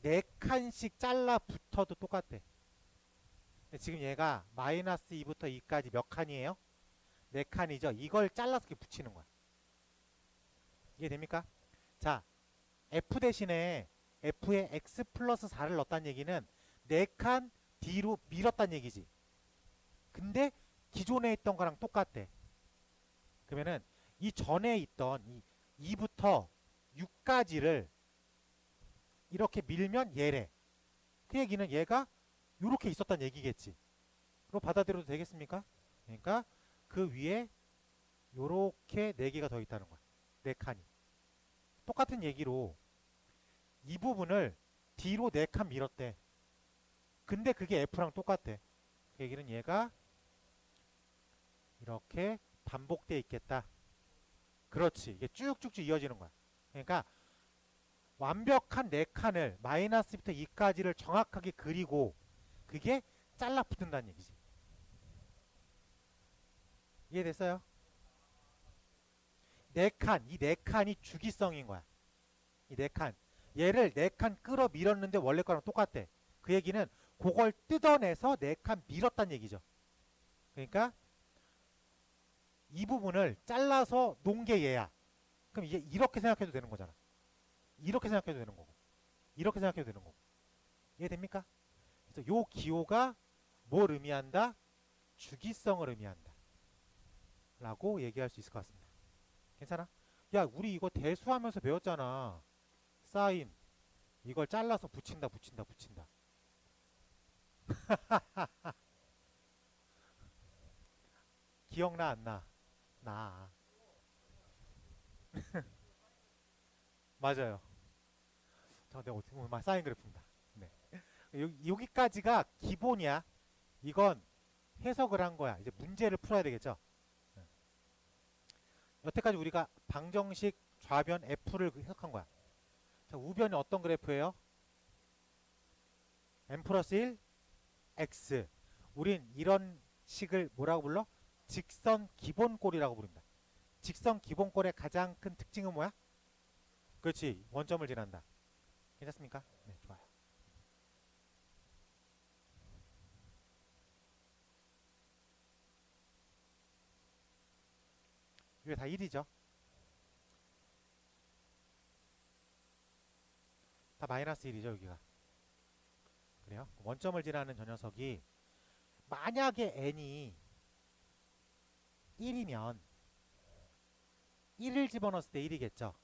4칸씩 잘라 붙어도 똑같대. 지금 얘가 마이너스 2부터 2까지 몇 칸이에요? 4칸이죠. 이걸 잘라서 이렇게 붙이는 거야. 이해됩니까? 자, f 대신에 f에 x 플러스 4를 넣었다는 얘기는 4칸 뒤로 밀었다는 얘기지. 근데 기존에 있던 거랑 똑같대. 그러면은 이 전에 있던 이 2부터 6까지를 이렇게 밀면 얘래. 그 얘기는 얘가 이렇게 있었다는 얘기겠지. 로 받아들여도 되겠습니까? 그러니까 그 위에 요렇게 4개가 더 있다는 거야. 4칸이. 똑같은 얘기로 이 부분을 뒤로 4칸 밀었대. 근데 그게 F랑 똑같대. 그 얘기는 얘가 이렇게 반복돼 있겠다. 그렇지. 이게 쭉쭉쭉 이어지는 거야. 그러니까 완벽한 4칸을 마이너스부터 2까지를 정확하게 그리고 그게 잘라 붙는다는 얘기지. 이해됐어요? 4칸, 이 4칸이 주기성인 거야. 이 4칸. 얘를 4칸 끌어 밀었는데 원래 거랑 똑같대. 그 얘기는 그걸 뜯어내서 4칸 밀었다는 얘기죠. 그러니까 이 부분을 잘라서 놓은 게 얘야. 그럼 이게 이렇게 생각해도 되는 거잖아. 이렇게 생각해도 되는 거고. 이렇게 생각해도 되는 거고. 이해됩니까? 그래서 요 기호가 뭘 의미한다? 주기성을 의미한다. 라고 얘기할 수 있을 것 같습니다. 괜찮아? 야, 우리 이거 대수하면서 배웠잖아. 사인. 이걸 잘라서 붙인다. 기억나, 안 나? 나. 맞아요. 자, 내가 어떻게 보면 사인 그래프입니다. 네. 여기까지가 기본이야. 이건 해석을 한 거야. 이제 문제를 풀어야 되겠죠. 여태까지 우리가 방정식 좌변 F를 해석한 거야. 자, 우변이 어떤 그래프예요? n 플러스 1 x. 우린 이런 식을 뭐라고 불러? 직선 기본꼴이라고 부릅니다. 직선 기본꼴의 가장 큰 특징은 뭐야? 그렇지, 원점을 지난다. 괜찮습니까? 네, 좋아요. 이게 다 1이죠. 다 마이너스 1이죠, 여기가. 그래요? 원점을 지나는 저 녀석이 만약에 n이 1이면 1을 집어넣었을 때 1이겠죠.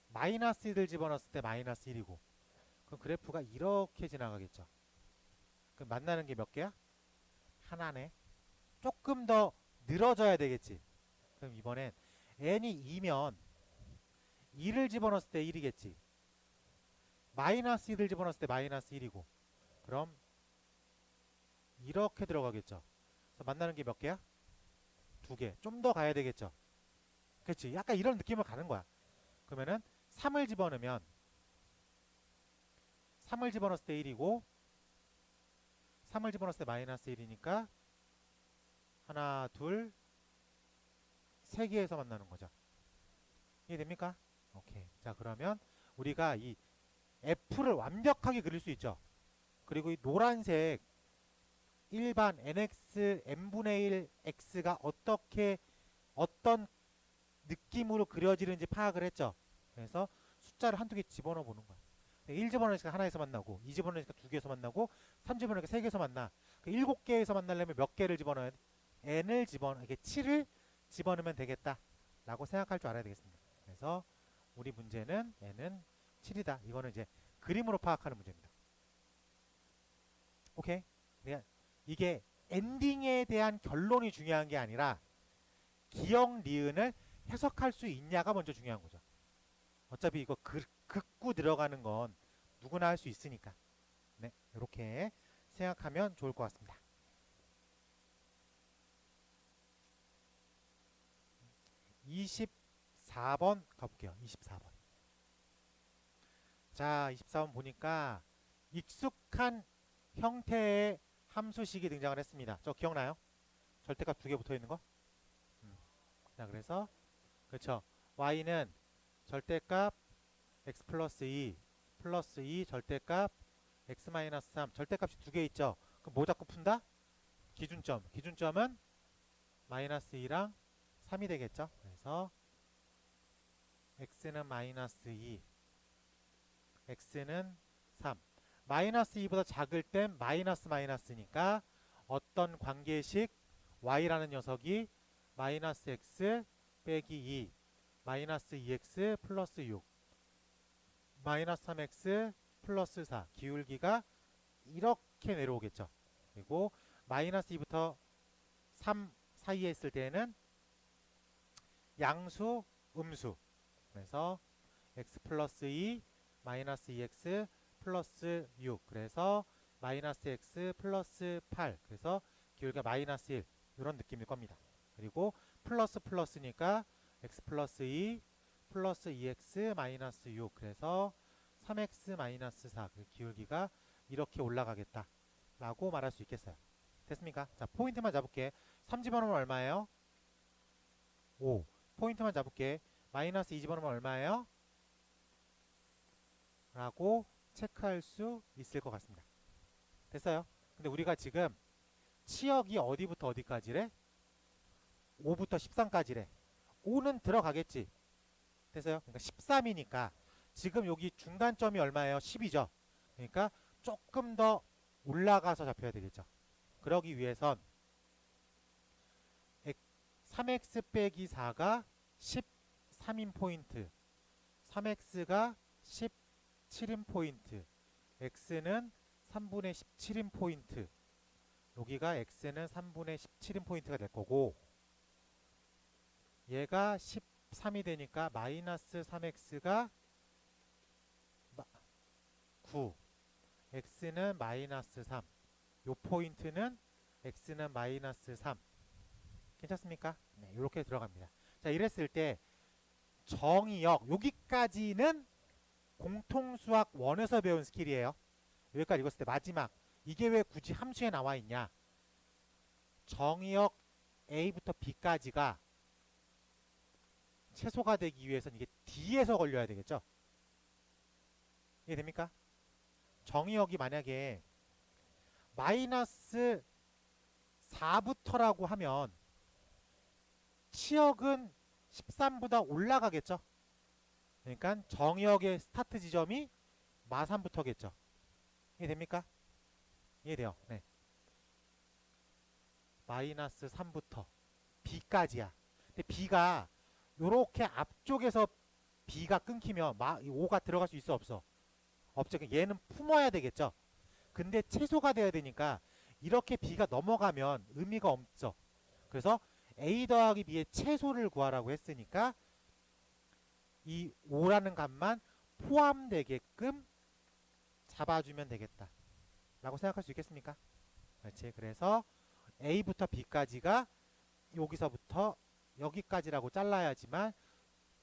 마이너스 1을 집어넣었을 때 마이너스 1이고, 그럼 그래프가 이렇게 지나가겠죠. 그럼 만나는 게 몇 개야? 하나네. 조금 더 늘어져야 되겠지. 그럼 이번엔 n이 2면 2를 집어넣었을 때 1이겠지. 마이너스 1을 집어넣었을 때 마이너스 1이고, 그럼 이렇게 들어가겠죠. 그래서 만나는 게 몇 개야? 2개. 좀 더 가야 되겠죠. 그렇지. 약간 이런 느낌으로 가는 거야. 그러면은 3을 집어넣으면 3을 집어넣었을 때 1이고 3을 집어넣었을 때 마이너스 1이니까 하나, 둘, 세 개에서 만나는 거죠. 이해됩니까? 오케이. 자, 그러면 우리가 이 F를 완벽하게 그릴 수 있죠. 그리고 이 노란색 일반 nx n분의 1 x가 어떻게 어떤 느낌으로 그려지는지 파악을 했죠. 그래서 숫자를 한두 개 집어넣어 보는 거야. 1 집어넣으니까 하나에서 만나고 2 집어넣으니까 두 개에서 만나고 3 집어넣으니까 세 개에서 만나. 7개에서 만나려면 몇 개를 집어넣어야 돼? n을 집어넣어 이게 7을 집어넣으면 되겠다 라고 생각할 줄 알아야 되겠습니다. 그래서 우리 문제는 n은 7이다. 이거는 이제 그림으로 파악하는 문제입니다. 오케이? 이게 엔딩에 대한 결론이 중요한 게 아니라 기억 니은을 해석할 수 있냐가 먼저 중요한 거죠. 어차피 이거 긋고 들어가는 건 누구나 할 수 있으니까. 네, 이렇게 생각하면 좋을 것 같습니다. 24번 가볼게요. 24번. 자, 24번 보니까 익숙한 형태의 함수식이 등장을 했습니다. 저 기억나요? 절대값 두 개 붙어 있는 거? 자, 그래서 그렇죠. y는 절대값 x 플러스 2 플러스 2 절대값 x 마이너스 3 절대값이 두 개 있죠. 그럼 뭐 잡고 푼다? 기준점. 기준점은 마이너스 2랑 3이 되겠죠. 그래서 x는 마이너스 2 x는 3 마이너스 2보다 작을 땐 마이너스 마이너스니까 어떤 관계식 y라는 녀석이 마이너스 x 빼기 2 마이너스 2x 플러스 6 마이너스 3x 플러스 4 기울기가 이렇게 내려오겠죠. 그리고 마이너스 2부터 3 사이에 있을 때는 양수 음수 그래서 x 플러스 2 마이너스 2x 플러스 6 그래서 마이너스 x 플러스 8 그래서 기울기가 마이너스 1 이런 느낌일 겁니다. 그리고 플러스 플러스니까 x 플러스 2 플러스 2x 마이너스 6 그래서 3x 마이너스 4 기울기가 이렇게 올라가겠다 라고 말할 수 있겠어요. 됐습니까? 자, 포인트만 잡을게. 3 집어넣으면 얼마예요? 5. 포인트만 잡을게. 마이너스 2 집어넣으면 얼마예요? 라고 체크할 수 있을 것 같습니다. 됐어요? 근데 우리가 지금 치역이 어디부터 어디까지래? 5부터 13까지래. 5는 들어가겠지. 됐어요? 그러니까 13이니까 지금 여기 중간점이 얼마예요? 10이죠. 그러니까 조금 더 올라가서 잡혀야 되겠죠. 그러기 위해선 3x 빼기 4가 13인 포인트 3x가 17인 포인트 x는 3분의 17인 포인트 여기가 x는 3분의 17인 포인트가 될 거고 얘가 13이 되니까 마이너스 3x가 9 x는 마이너스 3 요 포인트는 x는 마이너스 3 괜찮습니까? 네, 이렇게 들어갑니다. 자, 이랬을 때 정의역 여기까지는 공통수학 1에서 배운 스킬이에요. 여기까지 읽었을 때 마지막 이게 왜 굳이 함수에 나와 있냐? 정의역 A부터 B까지가 최소가 되기 위해서는 이게 D에서 걸려야 되겠죠? 이해됩니까? 정의역이 만약에 마이너스 4부터라고 하면 치역은 13보다 올라가겠죠? 그러니까 정의역의 스타트 지점이 마3부터겠죠? 이해됩니까? 이해돼요? 네. 마이너스 3부터 B까지야. 근데 B가 요렇게 앞쪽에서 B가 끊기면 5가 들어갈 수 있어 없어? 없죠. 얘는 품어야 되겠죠. 근데 최소가 돼야 되니까 이렇게 B가 넘어가면 의미가 없죠. 그래서 A 더하기 B의 최소를 구하라고 했으니까 이 5라는 값만 포함되게끔 잡아주면 되겠다 라고 생각할 수 있겠습니까? 그렇지. 그래서 A부터 B까지가 여기서부터 여기까지라고 잘라야지만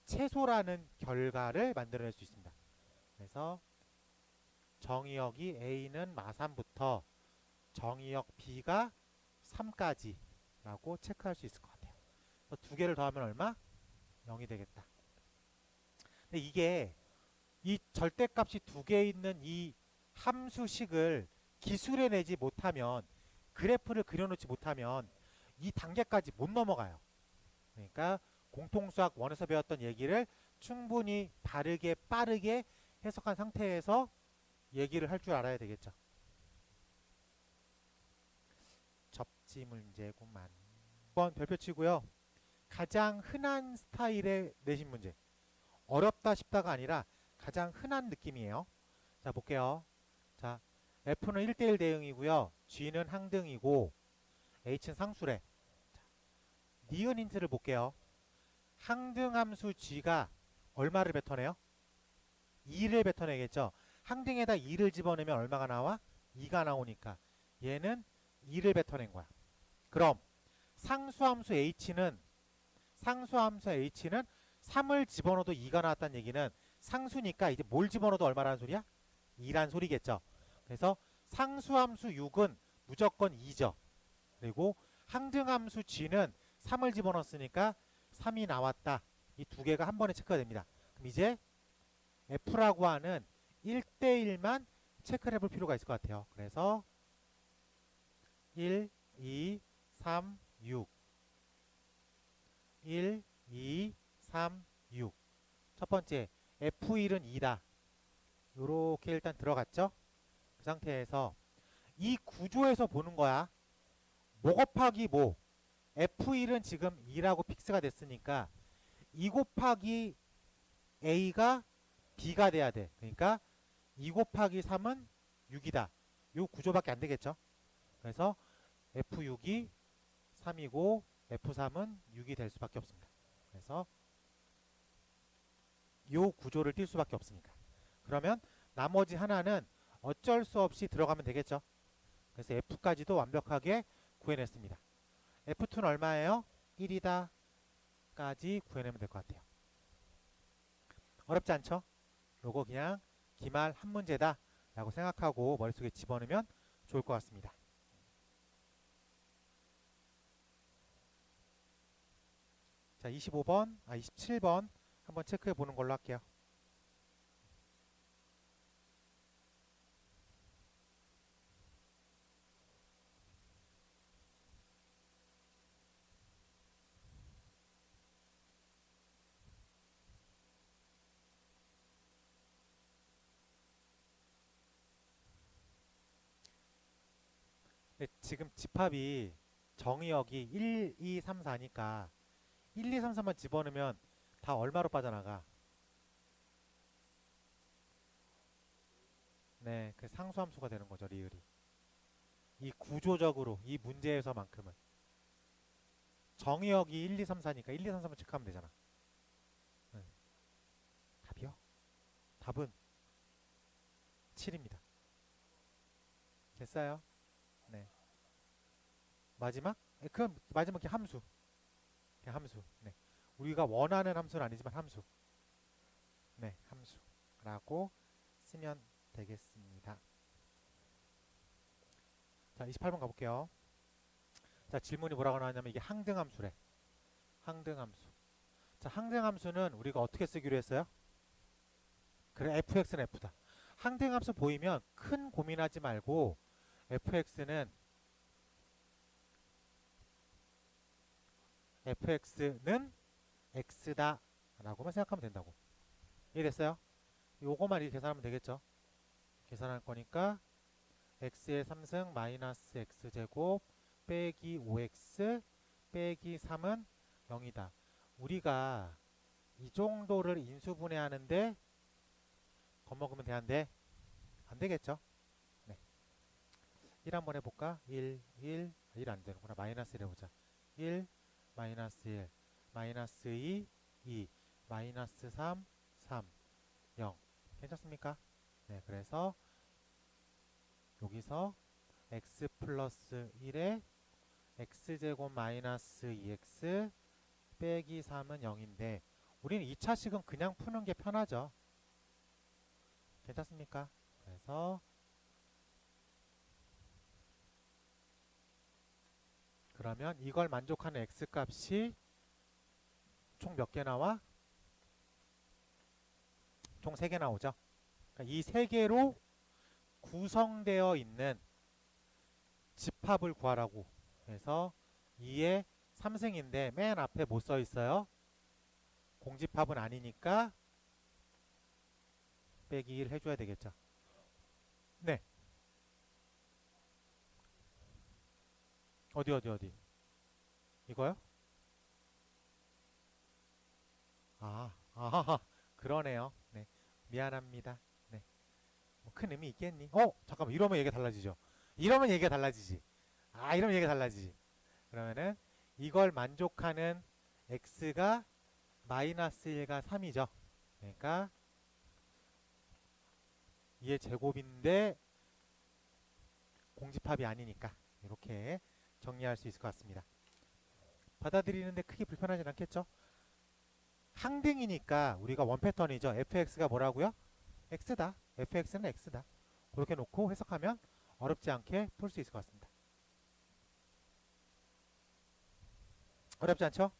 최소라는 결과를 만들어낼 수 있습니다. 그래서 정의역이 A는 마3부터 정의역 B가 3까지 라고 체크할 수 있을 것 같아요. 두 개를 더하면 얼마? 0이 되겠다. 근데 이게 이 절대값이 두 개 있는 이 함수식을 기술해내지 못하면 그래프를 그려놓지 못하면 이 단계까지 못 넘어가요. 그러니까 공통수학 1에서 배웠던 얘기를 충분히 바르게 빠르게 해석한 상태에서 얘기를 할 줄 알아야 되겠죠. 접지 문제구만. 1번 별표 치고요. 가장 흔한 스타일의 내신 문제. 어렵다 싶다가 아니라 가장 흔한 느낌이에요. 자, 볼게요. 자, F는 1대1 대응이고요. G는 항등이고 H는 상수래. 자, 니은 힌트를 볼게요. 항등함수 G가 얼마를 뱉어내요? 2를 뱉어내겠죠. 항등에다 2를 집어넣으면 얼마가 나와? 2가 나오니까 얘는 2를 뱉어낸 거야. 그럼 상수함수 H는 3을 집어넣어도 2가 나왔다는 얘기는 상수니까 이제 뭘 집어넣어도 얼마라는 소리야? 2란 소리겠죠. 그래서 상수함수 6은 무조건 2죠. 그리고 항등함수 G는 3을 집어넣었으니까 3이 나왔다. 이 두 개가 한 번에 체크가 됩니다. 그럼 이제 F라고 하는 1대1만 체크를 해볼 필요가 있을 것 같아요. 그래서 1, 2, 3, 6 1, 2, 3, 6 첫 번째 F1은 2다. 요렇게 일단 들어갔죠. 그 상태에서 이 구조에서 보는 거야. 뭐 곱하기 뭐. F1은 지금 2라고 픽스가 됐으니까 2 곱하기 A가 B가 돼야 돼. 그러니까 2 곱하기 3은 6이다. 요 구조밖에 안 되겠죠. 그래서 F6이 3이고 F3은 6이 될 수밖에 없습니다. 그래서 요 구조를 띌 수밖에 없으니까. 그러면 나머지 하나는 어쩔 수 없이 들어가면 되겠죠. 그래서 F까지도 완벽하게 구해냈습니다. F2는 얼마예요? 1이다 까지 구해내면 될 것 같아요. 어렵지 않죠? 요거 그냥 기말 한 문제다 라고 생각하고 머릿속에 집어넣으면 좋을 것 같습니다. 자, 27번 한번 체크해 보는 걸로 할게요. 근데 지금 집합이 정의역이 1, 2, 3, 4니까 1, 2, 3, 4만 집어넣으면 다 얼마로 빠져나가? 네, 그 상수함수가 되는 거죠, 리을이. 이 구조적으로 이 문제에서만큼은 정의역이 1, 2, 3, 4니까 1, 2, 3, 4만 체크하면 되잖아. 네. 답이요? 답은 7입니다. 됐어요? 네. 마지막? 그럼 마지막 게 함수. 그냥 함수. 네. 우리가 원하는 함수는 아니지만 함수. 네, 함수라고 쓰면 되겠습니다. 자, 28번 가볼게요. 자, 질문이 뭐라고 나왔냐면 이게 항등함수래. 항등함수. 자, 항등함수는 우리가 어떻게 쓰기로 했어요? 그래, fx는 f다. 항등함수 보이면 큰 고민하지 말고 fx는 x다 라고만 생각하면 된다고. 이해됐어요? 요거만 이렇게 계산하면 되겠죠. 계산할 거니까 x의 3승 마이너스 x제곱 빼기 5x 빼기 3은 0이다. 우리가 이 정도를 인수분해하는데 겁먹으면 돼안돼? 안 되겠죠? 네. 1 한번 해볼까? 1 안 되는구나. 마이너스 1 해보자. 1 마이너스 1 마이너스 2 마이너스 3 0 괜찮습니까? 네, 그래서 여기서 x 플러스 1에 x제곱 마이너스 2x 빼기 3은 0인데 우리는 2차식은 그냥 푸는 게 편하죠. 괜찮습니까? 그래서 그러면 이걸 만족하는 x값이 총 몇 개 나와? 총 3개 나오죠. 그러니까 이 3개로 구성되어 있는 집합을 구하라고 해서 2의 3승인데 맨 앞에 뭐 써 있어요? 공집합은 아니니까 빼기 1 해줘야 되겠죠. 네. 어디? 이거요? 그러네요. 네. 미안합니다. 네. 뭐 큰 의미 있겠니? 잠깐만. 이러면 얘기가 달라지죠. 이러면 얘기가 달라지지. 이러면 얘기가 달라지지. 그러면은 이걸 만족하는 x가 마이너스 1과 3이죠. 그러니까 2의 제곱인데 공집합이 아니니까 이렇게 정리할 수 있을 것 같습니다. 받아들이는데 크게 불편하진 않겠죠? 항등이니까 우리가 원 패턴이죠. fx가 뭐라고요? x다. fx는 x다. 그렇게 놓고 해석하면 어렵지 않게 풀 수 있을 것 같습니다. 어렵지 않죠?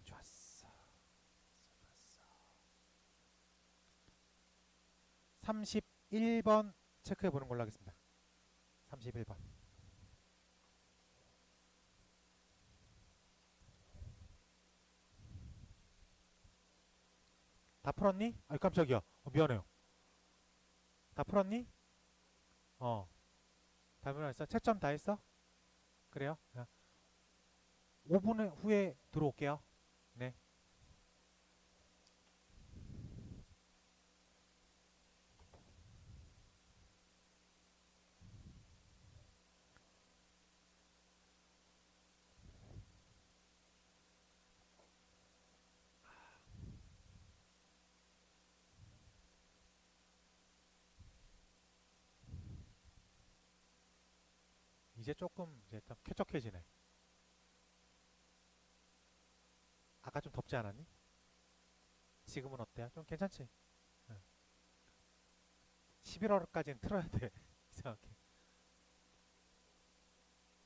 좋았어. 31번 체크해 보는 걸로 하겠습니다. 31번. 다 풀었니? 깜짝이야. 미안해요. 다 풀었니? 다 풀었어? 채점 다 했어? 그래요? 5분 후에 들어올게요. 네. 이제 조금 이제 좀 쾌적해지네. 아까 좀 덥지 않았니? 지금은 어때요? 좀 괜찮지? 11월까지는 틀어야 돼. 이상하게.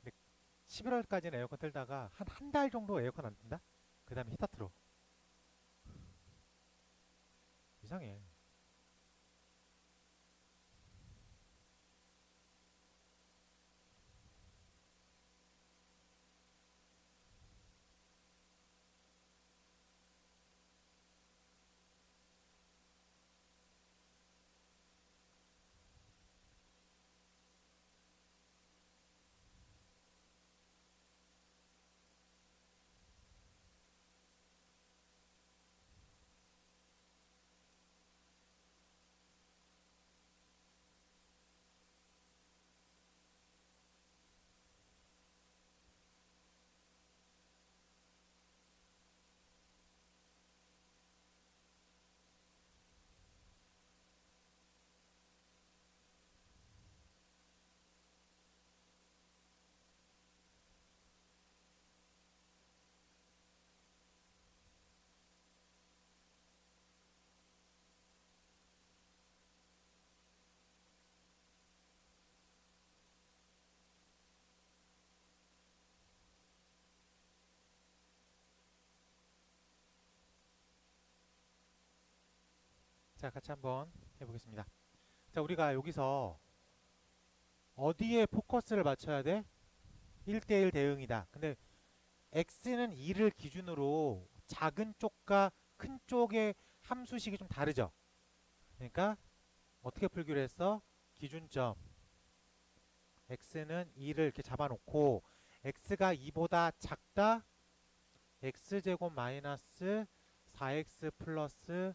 근데 11월까지는 에어컨 틀다가 한 달 정도 에어컨 안 튼다? 그 다음에 히터 틀어. 이상해. 자, 같이 한번 해보겠습니다. 자, 우리가 여기서 어디에 포커스를 맞춰야 돼? 1대1 대응이다. 근데 x는 2를 기준으로 작은 쪽과 큰 쪽의 함수식이 좀 다르죠. 그러니까 어떻게 풀기로 했어? 기준점 x는 2를 이렇게 잡아놓고 x가 2보다 작다 x제곱 마이너스 4x 플러스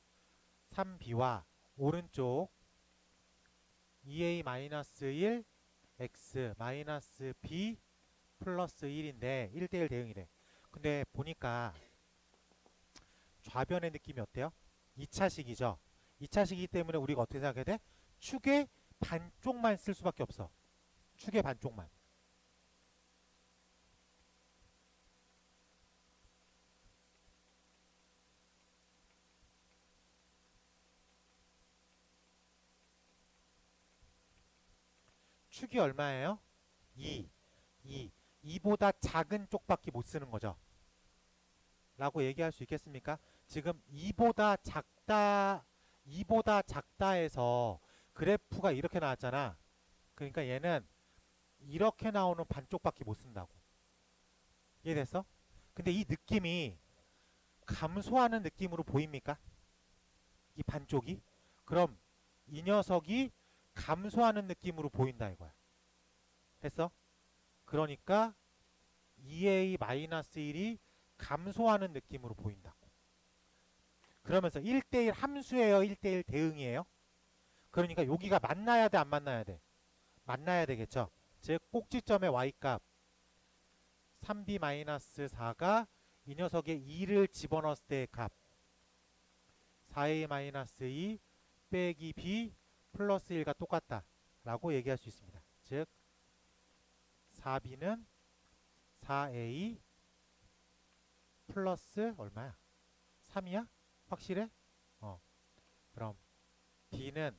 3b와 오른쪽 2a 마이너스 1 x 마이너스 b 플러스 1인데 1대1 대응이래. 근데 보니까 좌변의 느낌이 어때요? 2차식이죠. 2차식이기 때문에 우리가 어떻게 생각해야 돼? 축의 반쪽만 쓸 수밖에 없어. 축의 반쪽만. 축이 얼마예요? 2. 2보다 작은 쪽밖에 못 쓰는 거죠. 라고 얘기할 수 있겠습니까? 지금 2보다 작다 해서 그래프가 이렇게 나왔잖아. 그러니까 얘는 이렇게 나오는 반쪽밖에 못 쓴다고. 이해됐어? 근데 이 느낌이 감소하는 느낌으로 보입니까? 이 반쪽이? 그럼 이 녀석이 감소하는 느낌으로 보인다 이거야. 됐어? 그러니까 2a-1이 감소하는 느낌으로 보인다고. 그러면서 1대1 함수예요? 1대1 대응이에요? 그러니까 여기가 만나야 돼? 안 만나야 돼? 만나야 되겠죠? 즉 꼭지점의 y값 3b-4가 이 녀석의 2를 집어넣었을 때의 값 4a-2 빼기 b 플러스 1과 똑같다 라고 얘기할 수 있습니다. 즉 4b는 4a 플러스 얼마야? 3이야? 확실해? 그럼 b는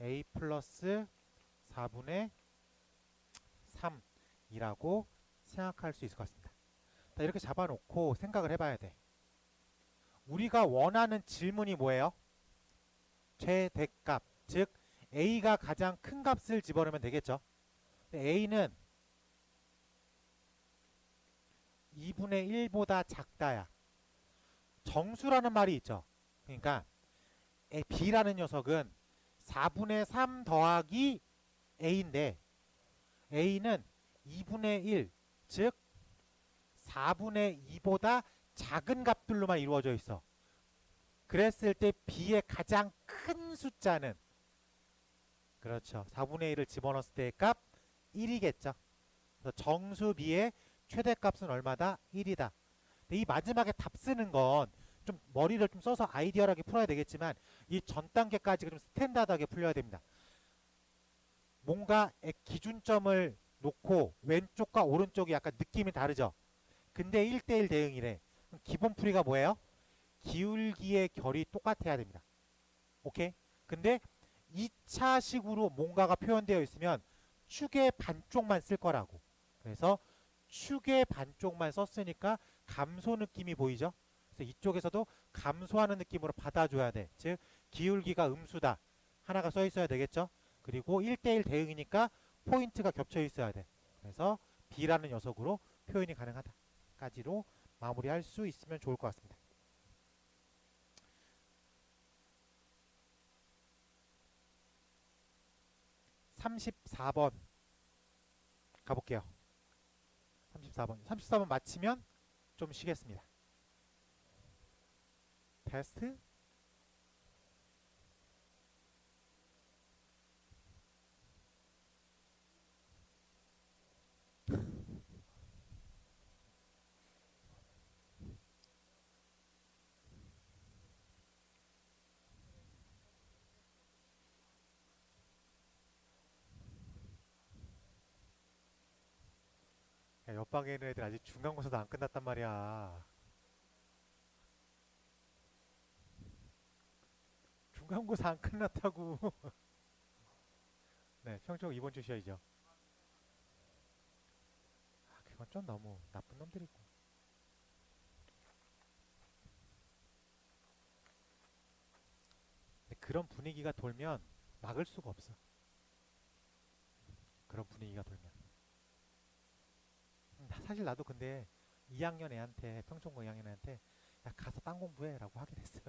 a 플러스 4분의 3이라고 생각할 수 있을 것 같습니다. 자, 이렇게 잡아놓고 생각을 해봐야 돼. 우리가 원하는 질문이 뭐예요? 최대값, 즉 a가 가장 큰 값을 집어넣으면 되겠죠. a는 2분의 1보다 작다야. 정수라는 말이 있죠. 그러니까 b라는 녀석은 4분의 3 더하기 a인데 a는 2분의 1, 즉 4분의 2보다 작은 값들로만 이루어져 있어. 그랬을 때 b의 가장 큰 숫자는 그렇죠. 4분의 1을 집어넣었을 때의 값 1이겠죠. 그래서 정수 b의 최대값은 얼마다? 1이다. 근데 이 마지막에 답 쓰는 건 좀 머리를 좀 써서 아이디어하게 풀어야 되겠지만 이 전 단계까지 좀 스탠다드하게 풀려야 됩니다. 뭔가 기준점을 놓고 왼쪽과 오른쪽이 약간 느낌이 다르죠. 근데 1대1 대응이래. 그럼 기본 풀이가 뭐예요? 기울기의 결이 똑같아야 됩니다. 오케이? 근데 2차식으로 뭔가가 표현되어 있으면 축의 반쪽만 쓸 거라고. 그래서 축의 반쪽만 썼으니까 감소 느낌이 보이죠? 그래서 이쪽에서도 감소하는 느낌으로 받아줘야 돼. 즉 기울기가 음수다. 하나가 써 있어야 되겠죠? 그리고 1대1 대응이니까 포인트가 겹쳐 있어야 돼. 그래서 B라는 녀석으로 표현이 가능하다. 까지로 마무리할 수 있으면 좋을 것 같습니다. (34번) 가볼게요. 34번 마치면 좀 쉬겠습니다. 테스트. 야, 옆방에 있는 애들 아직 중간고사도 안 끝났단 말이야. 중간고사 안 끝났다고. 네, 평점 이번 주 시험이죠. 아, 그건 좀 너무 나쁜 놈들이고. 근데 그런 분위기가 돌면 막을 수가 없어. 그런 분위기가 돌면. 사실 나도 근데 2학년 애한테 평촌고 2학년 애한테 야 가서 딴 공부해 라고 하긴 했어요.